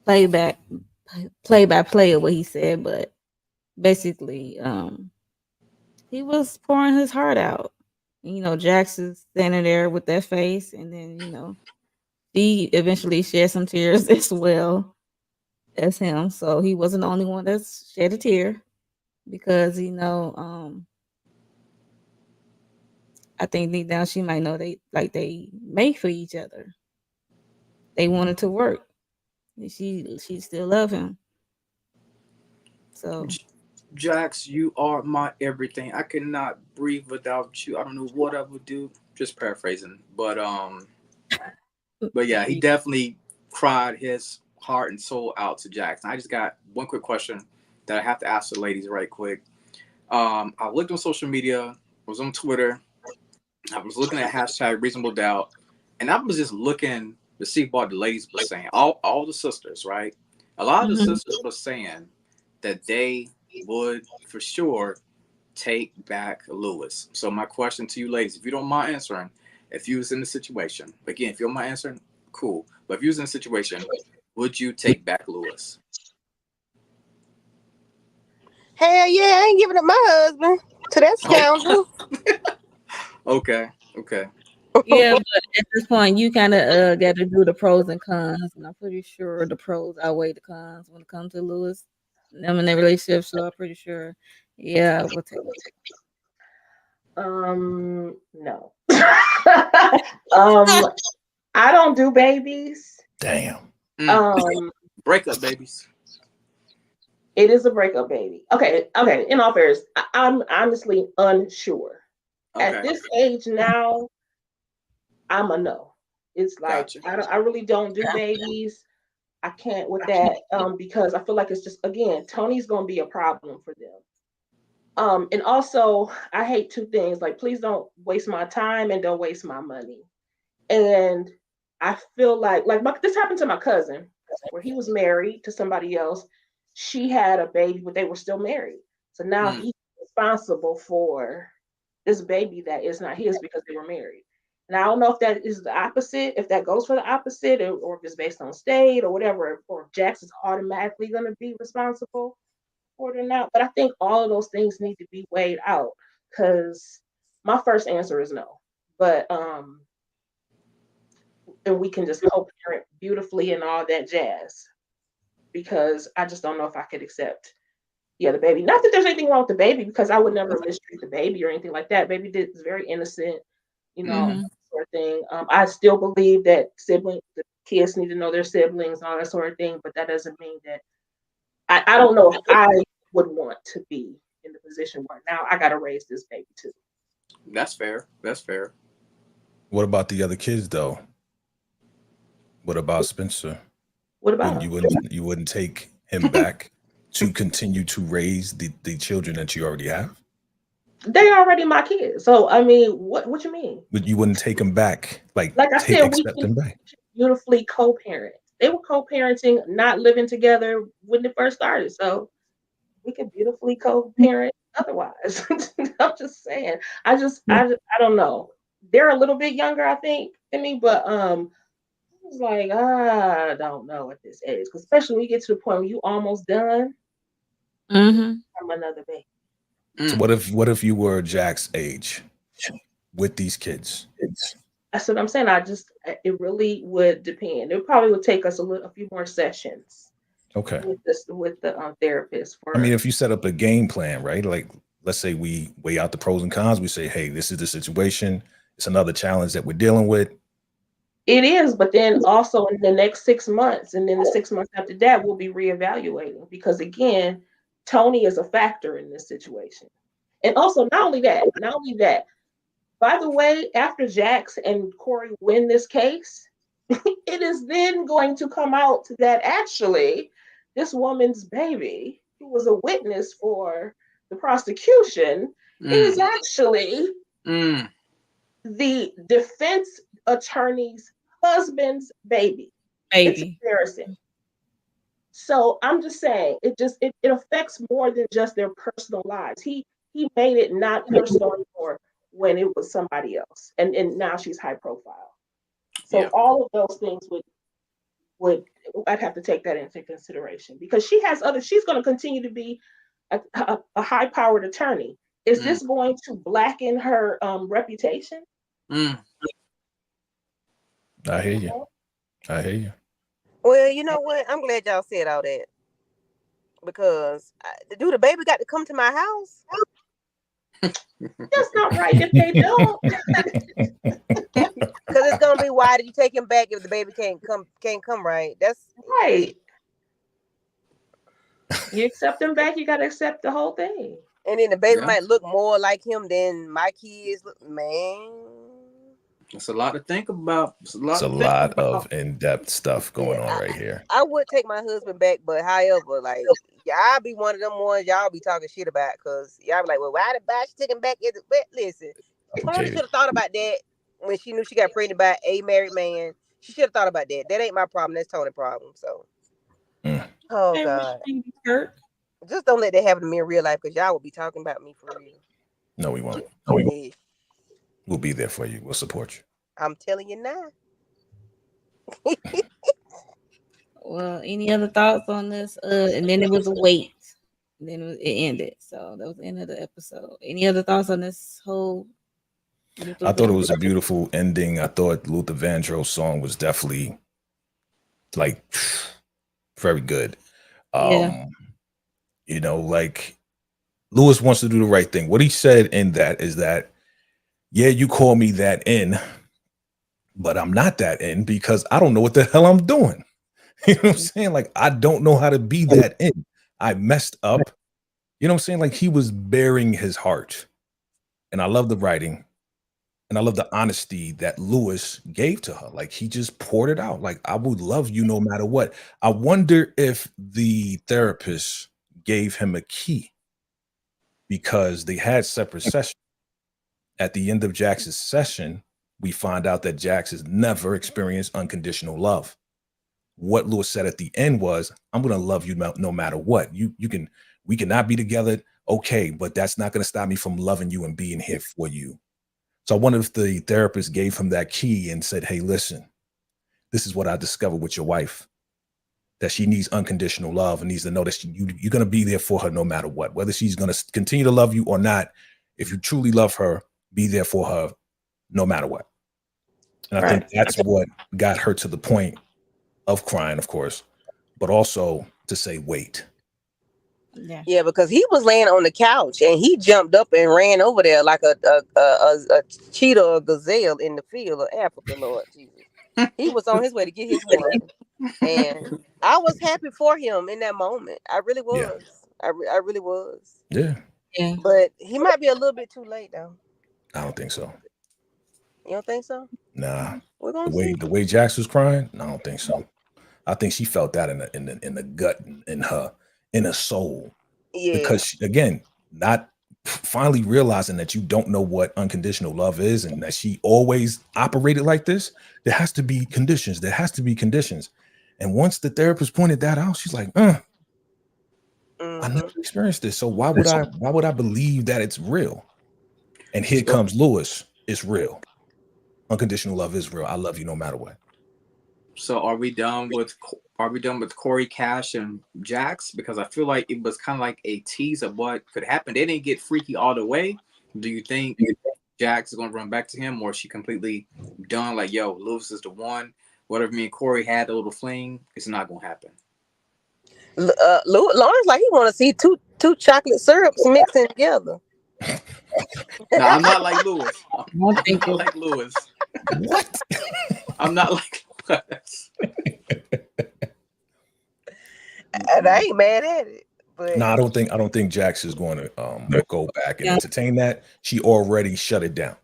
playback play by play of what he said, but basically, he was pouring his heart out. Jackson's standing there with that face, and then she eventually shed some tears as well as him. So he wasn't the only one that shed a tear because I think deep down she might know they made for each other. They wanted to work. And she still love him. So Jax, you are my everything. I cannot breathe without you. I don't know what I would do. Just paraphrasing, but yeah, he definitely cried his heart and soul out to Jax. I just got one quick question that I have to ask the ladies right quick. I looked on social media, was on Twitter, I was looking at hashtag reasonable doubt, and I was just looking to see what the ladies were saying. All the sisters, right? A lot of the mhm. sisters were saying that they would for sure take back Lewis. So my question to you ladies, if you don't mind answering, if you was in the situation, again, if you don't mind answering, cool. But if you was in a situation, would you take back Lewis? Hell yeah, I ain't giving up my husband to that scoundrel. Okay, okay. Yeah, but at this point, you kind of got to do the pros and cons, and I'm pretty sure the pros outweigh the cons when it comes to Lewis. Them in their relationship, so I'm pretty sure. Yeah, we'll take it. No. I don't do babies. Damn. Um, Breakup babies. it is a breakup baby. Okay, okay. In all fairness, I'm honestly unsure. At Okay, this age now, I'm a no. It's like gotcha. I really don't do babies. I can't with that because I feel like it's just again Tony's gonna be a problem for them. And also I hate two things like please don't waste my time and don't waste my money. And I feel like this happened to my cousin where he was married to somebody else. She had a baby, but they were still married. So now Mm, he's responsible for this baby that is not his because they were married. And I don't know if that is the opposite, if that goes for the opposite, or if it's based on state or whatever, or if Jax is automatically going to be responsible for it or not. But I think all of those things need to be weighed out because my first answer is no. but and we can just co-parent beautifully and all that jazz. Because I just don't know if I could accept, yeah, the baby. Not that there's anything wrong with the baby, because I would never mistreat the baby or anything like that. Baby did is very innocent, you know, Mhm. sort of thing. I still believe that the kids need to know their siblings and all that sort of thing, but that doesn't mean that I don't know if I would want to be in the position where now I got to raise this baby too. That's fair. That's fair. What about the other kids though? What about Spencer? What about him? You wouldn't take him back to continue to raise the children that you already have? They already my kids. So I mean, what you mean? But you wouldn't take him back, like Like I said, we accept can him back. beautifully co-parent. They were co-parenting, not living together when it first started. So we can beautifully co-parent otherwise. I'm just saying. I don't know. They're a little bit younger, I think, than me, but I was like, I don't know at this age, 'cause especially when you get to the point where you almost done Mhm. from another baby. So what if you were Jack's age with these kids? That's what I'm saying. It really would depend. It probably would take us a few more sessions Okay. with the therapist for. I mean, if you set up a game plan, right? Like, let's say we weigh out the pros and cons. We say, hey, this is the situation. It's another challenge that we're dealing with. It is, but then also in the next 6 months, and then the 6 months after that, we'll be reevaluating, because again, Tony is a factor in this situation. And also, not only that, by the way, after Jax and Corey win this case, it is then going to come out that actually this woman's baby, who was a witness for the prosecution, is actually the defense attorney's husband's baby. It's Baby. embarrassing. So I'm just saying, it affects more than just their personal lives. He made it not personal anymore when it was somebody else, and now she's high profile. So Yeah. all of those things would I'd have to take that into consideration, because she's going to continue to be a high powered attorney. Is this going to blacken her reputation? I hear you. I hear you. Well, you know what? I'm glad y'all said all that, because do the baby got to come to my house? That's not right if they don't. Because it's gonna be, why did you take him back if the baby can't come right? That's right. You accept him back, you gotta accept the whole thing. And then the baby might look more like him than my kids look. Man, it's a lot to think about. It's a lot of in-depth stuff going on right here. I would take my husband back, but however, like, y'all be one of them ones y'all be talking shit about, because y'all be like, well, why she took him back? But listen, Tony should have thought about that when she knew she got pregnant by a married man. She should have thought about that. That ain't my problem. That's Tony's problem. So, oh God, just don't let that happen to me in real life, because y'all will be talking about me for real. No, we won't. We'll be there for you. We'll support you. I'm telling you now. Well, any other thoughts on this? And then it was a wait. And then it ended. So that was the end of the episode. Any other thoughts on this whole? I thought it was a beautiful ending. I thought Luther Vandross' song was definitely like very good. You know, like Lewis wants to do the right thing. What he said in that is that, yeah, you call me that in, but I'm not that in, because I don't know what the hell I'm doing. You know what I'm saying? Like, I don't know how to be that in. I messed up. You know what I'm saying? Like, he was bearing his heart. And I love the writing. And I love the honesty that Lewis gave to her. Like, he just poured it out. Like, I would love you no matter what. I wonder if the therapist gave him a key, because they had separate sessions. At the end of Jax's session, we find out that Jax has never experienced unconditional love. What Lewis said at the end was, I'm going to love you no matter what. We cannot be together. Okay, but that's not going to stop me from loving you and being here for you. So I wonder if the therapist gave him that key and said, hey, listen, this is what I discovered with your wife, that she needs unconditional love and needs to know that you're going to be there for her no matter what, whether she's going to continue to love you or not. If you truly love her, be there for her no matter what. And I Right. think that's what got her to the point of crying, of course, but also to say, wait. Yeah. Yeah, because he was laying on the couch and he jumped up and ran over there like a cheetah or gazelle in the field of Africa, Lord Jesus. He was on his way to get his woman. And I was happy for him in that moment. I really was. I really was. Yeah. Yeah. But he might be a little bit too late though. I don't think so. You don't think so? Nah. We're gonna see. The way Jax was crying, I don't think so. I think she felt that in the gut, in her soul. Yeah. Because again, not finally realizing that you don't know what unconditional love is, and that she always operated like this. There has to be conditions. And once the therapist pointed that out, she's like, I never experienced this. So why would I believe that it's real? And here comes Lewis. It's real. Unconditional love is real. I love you no matter what. So are we done with Corey Cash and Jax? Because I feel like it was kind of like a tease of what could happen. They didn't get freaky all the way. Do you think Jax is going to run back to him, or is she completely done? Like, yo, Lewis is the one. Whatever me and Corey had a little fling, it's not going to happen. Lawrence, like he want to see two chocolate syrups mixing together. No, I'm not like Lewis. I don't think I'm not like Lewis. What? I'm not like Lewis. And I ain't mad at it. But No, I don't think Jax is going to go back and entertain that. She already shut it down.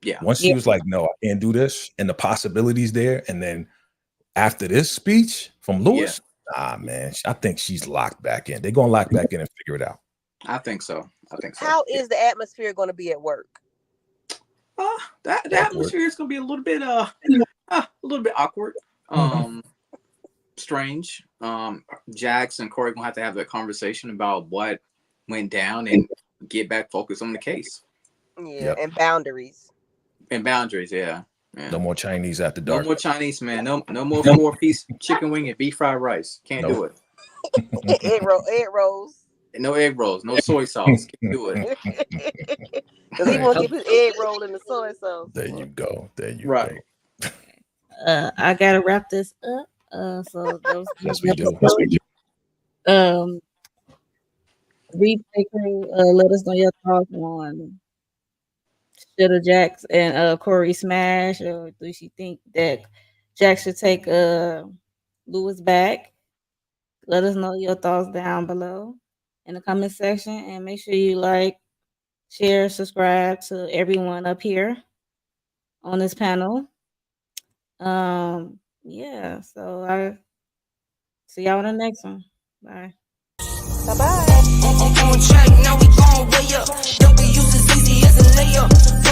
Yeah. Once she was like, no, I can't do this, and the possibilities there, and then after this speech from Lewis, man, I think she's locked back in. They're going to lock back in and figure it out. I think so. How is the atmosphere going to be at work? The atmosphere is going to be a little bit awkward. Strange. Jax and Corey gonna have to have that conversation about what went down and get back focused on the case. Yeah, and boundaries. Yeah. No more Chinese after dark. No more Chinese, man. No more 4-piece chicken wing and beef fried rice. Can't do it. Egg rolls. No egg rolls. No soy sauce. Can't do it. Because he wants to keep his egg roll in the soy sauce. There you go. Right. I gotta wrap this up. So those Yes, we do. Replay crew, let us know your thoughts on should Jax and Corey smash, or do you think that Jax should take Lewis back? Let us know your thoughts down below in the comment section, and make sure you like, share, subscribe to everyone up here on this panel. Yeah, so I see y'all on the next one. Bye. Bye-bye. On track, now we gon' way up. Don't be used as easy as a layup.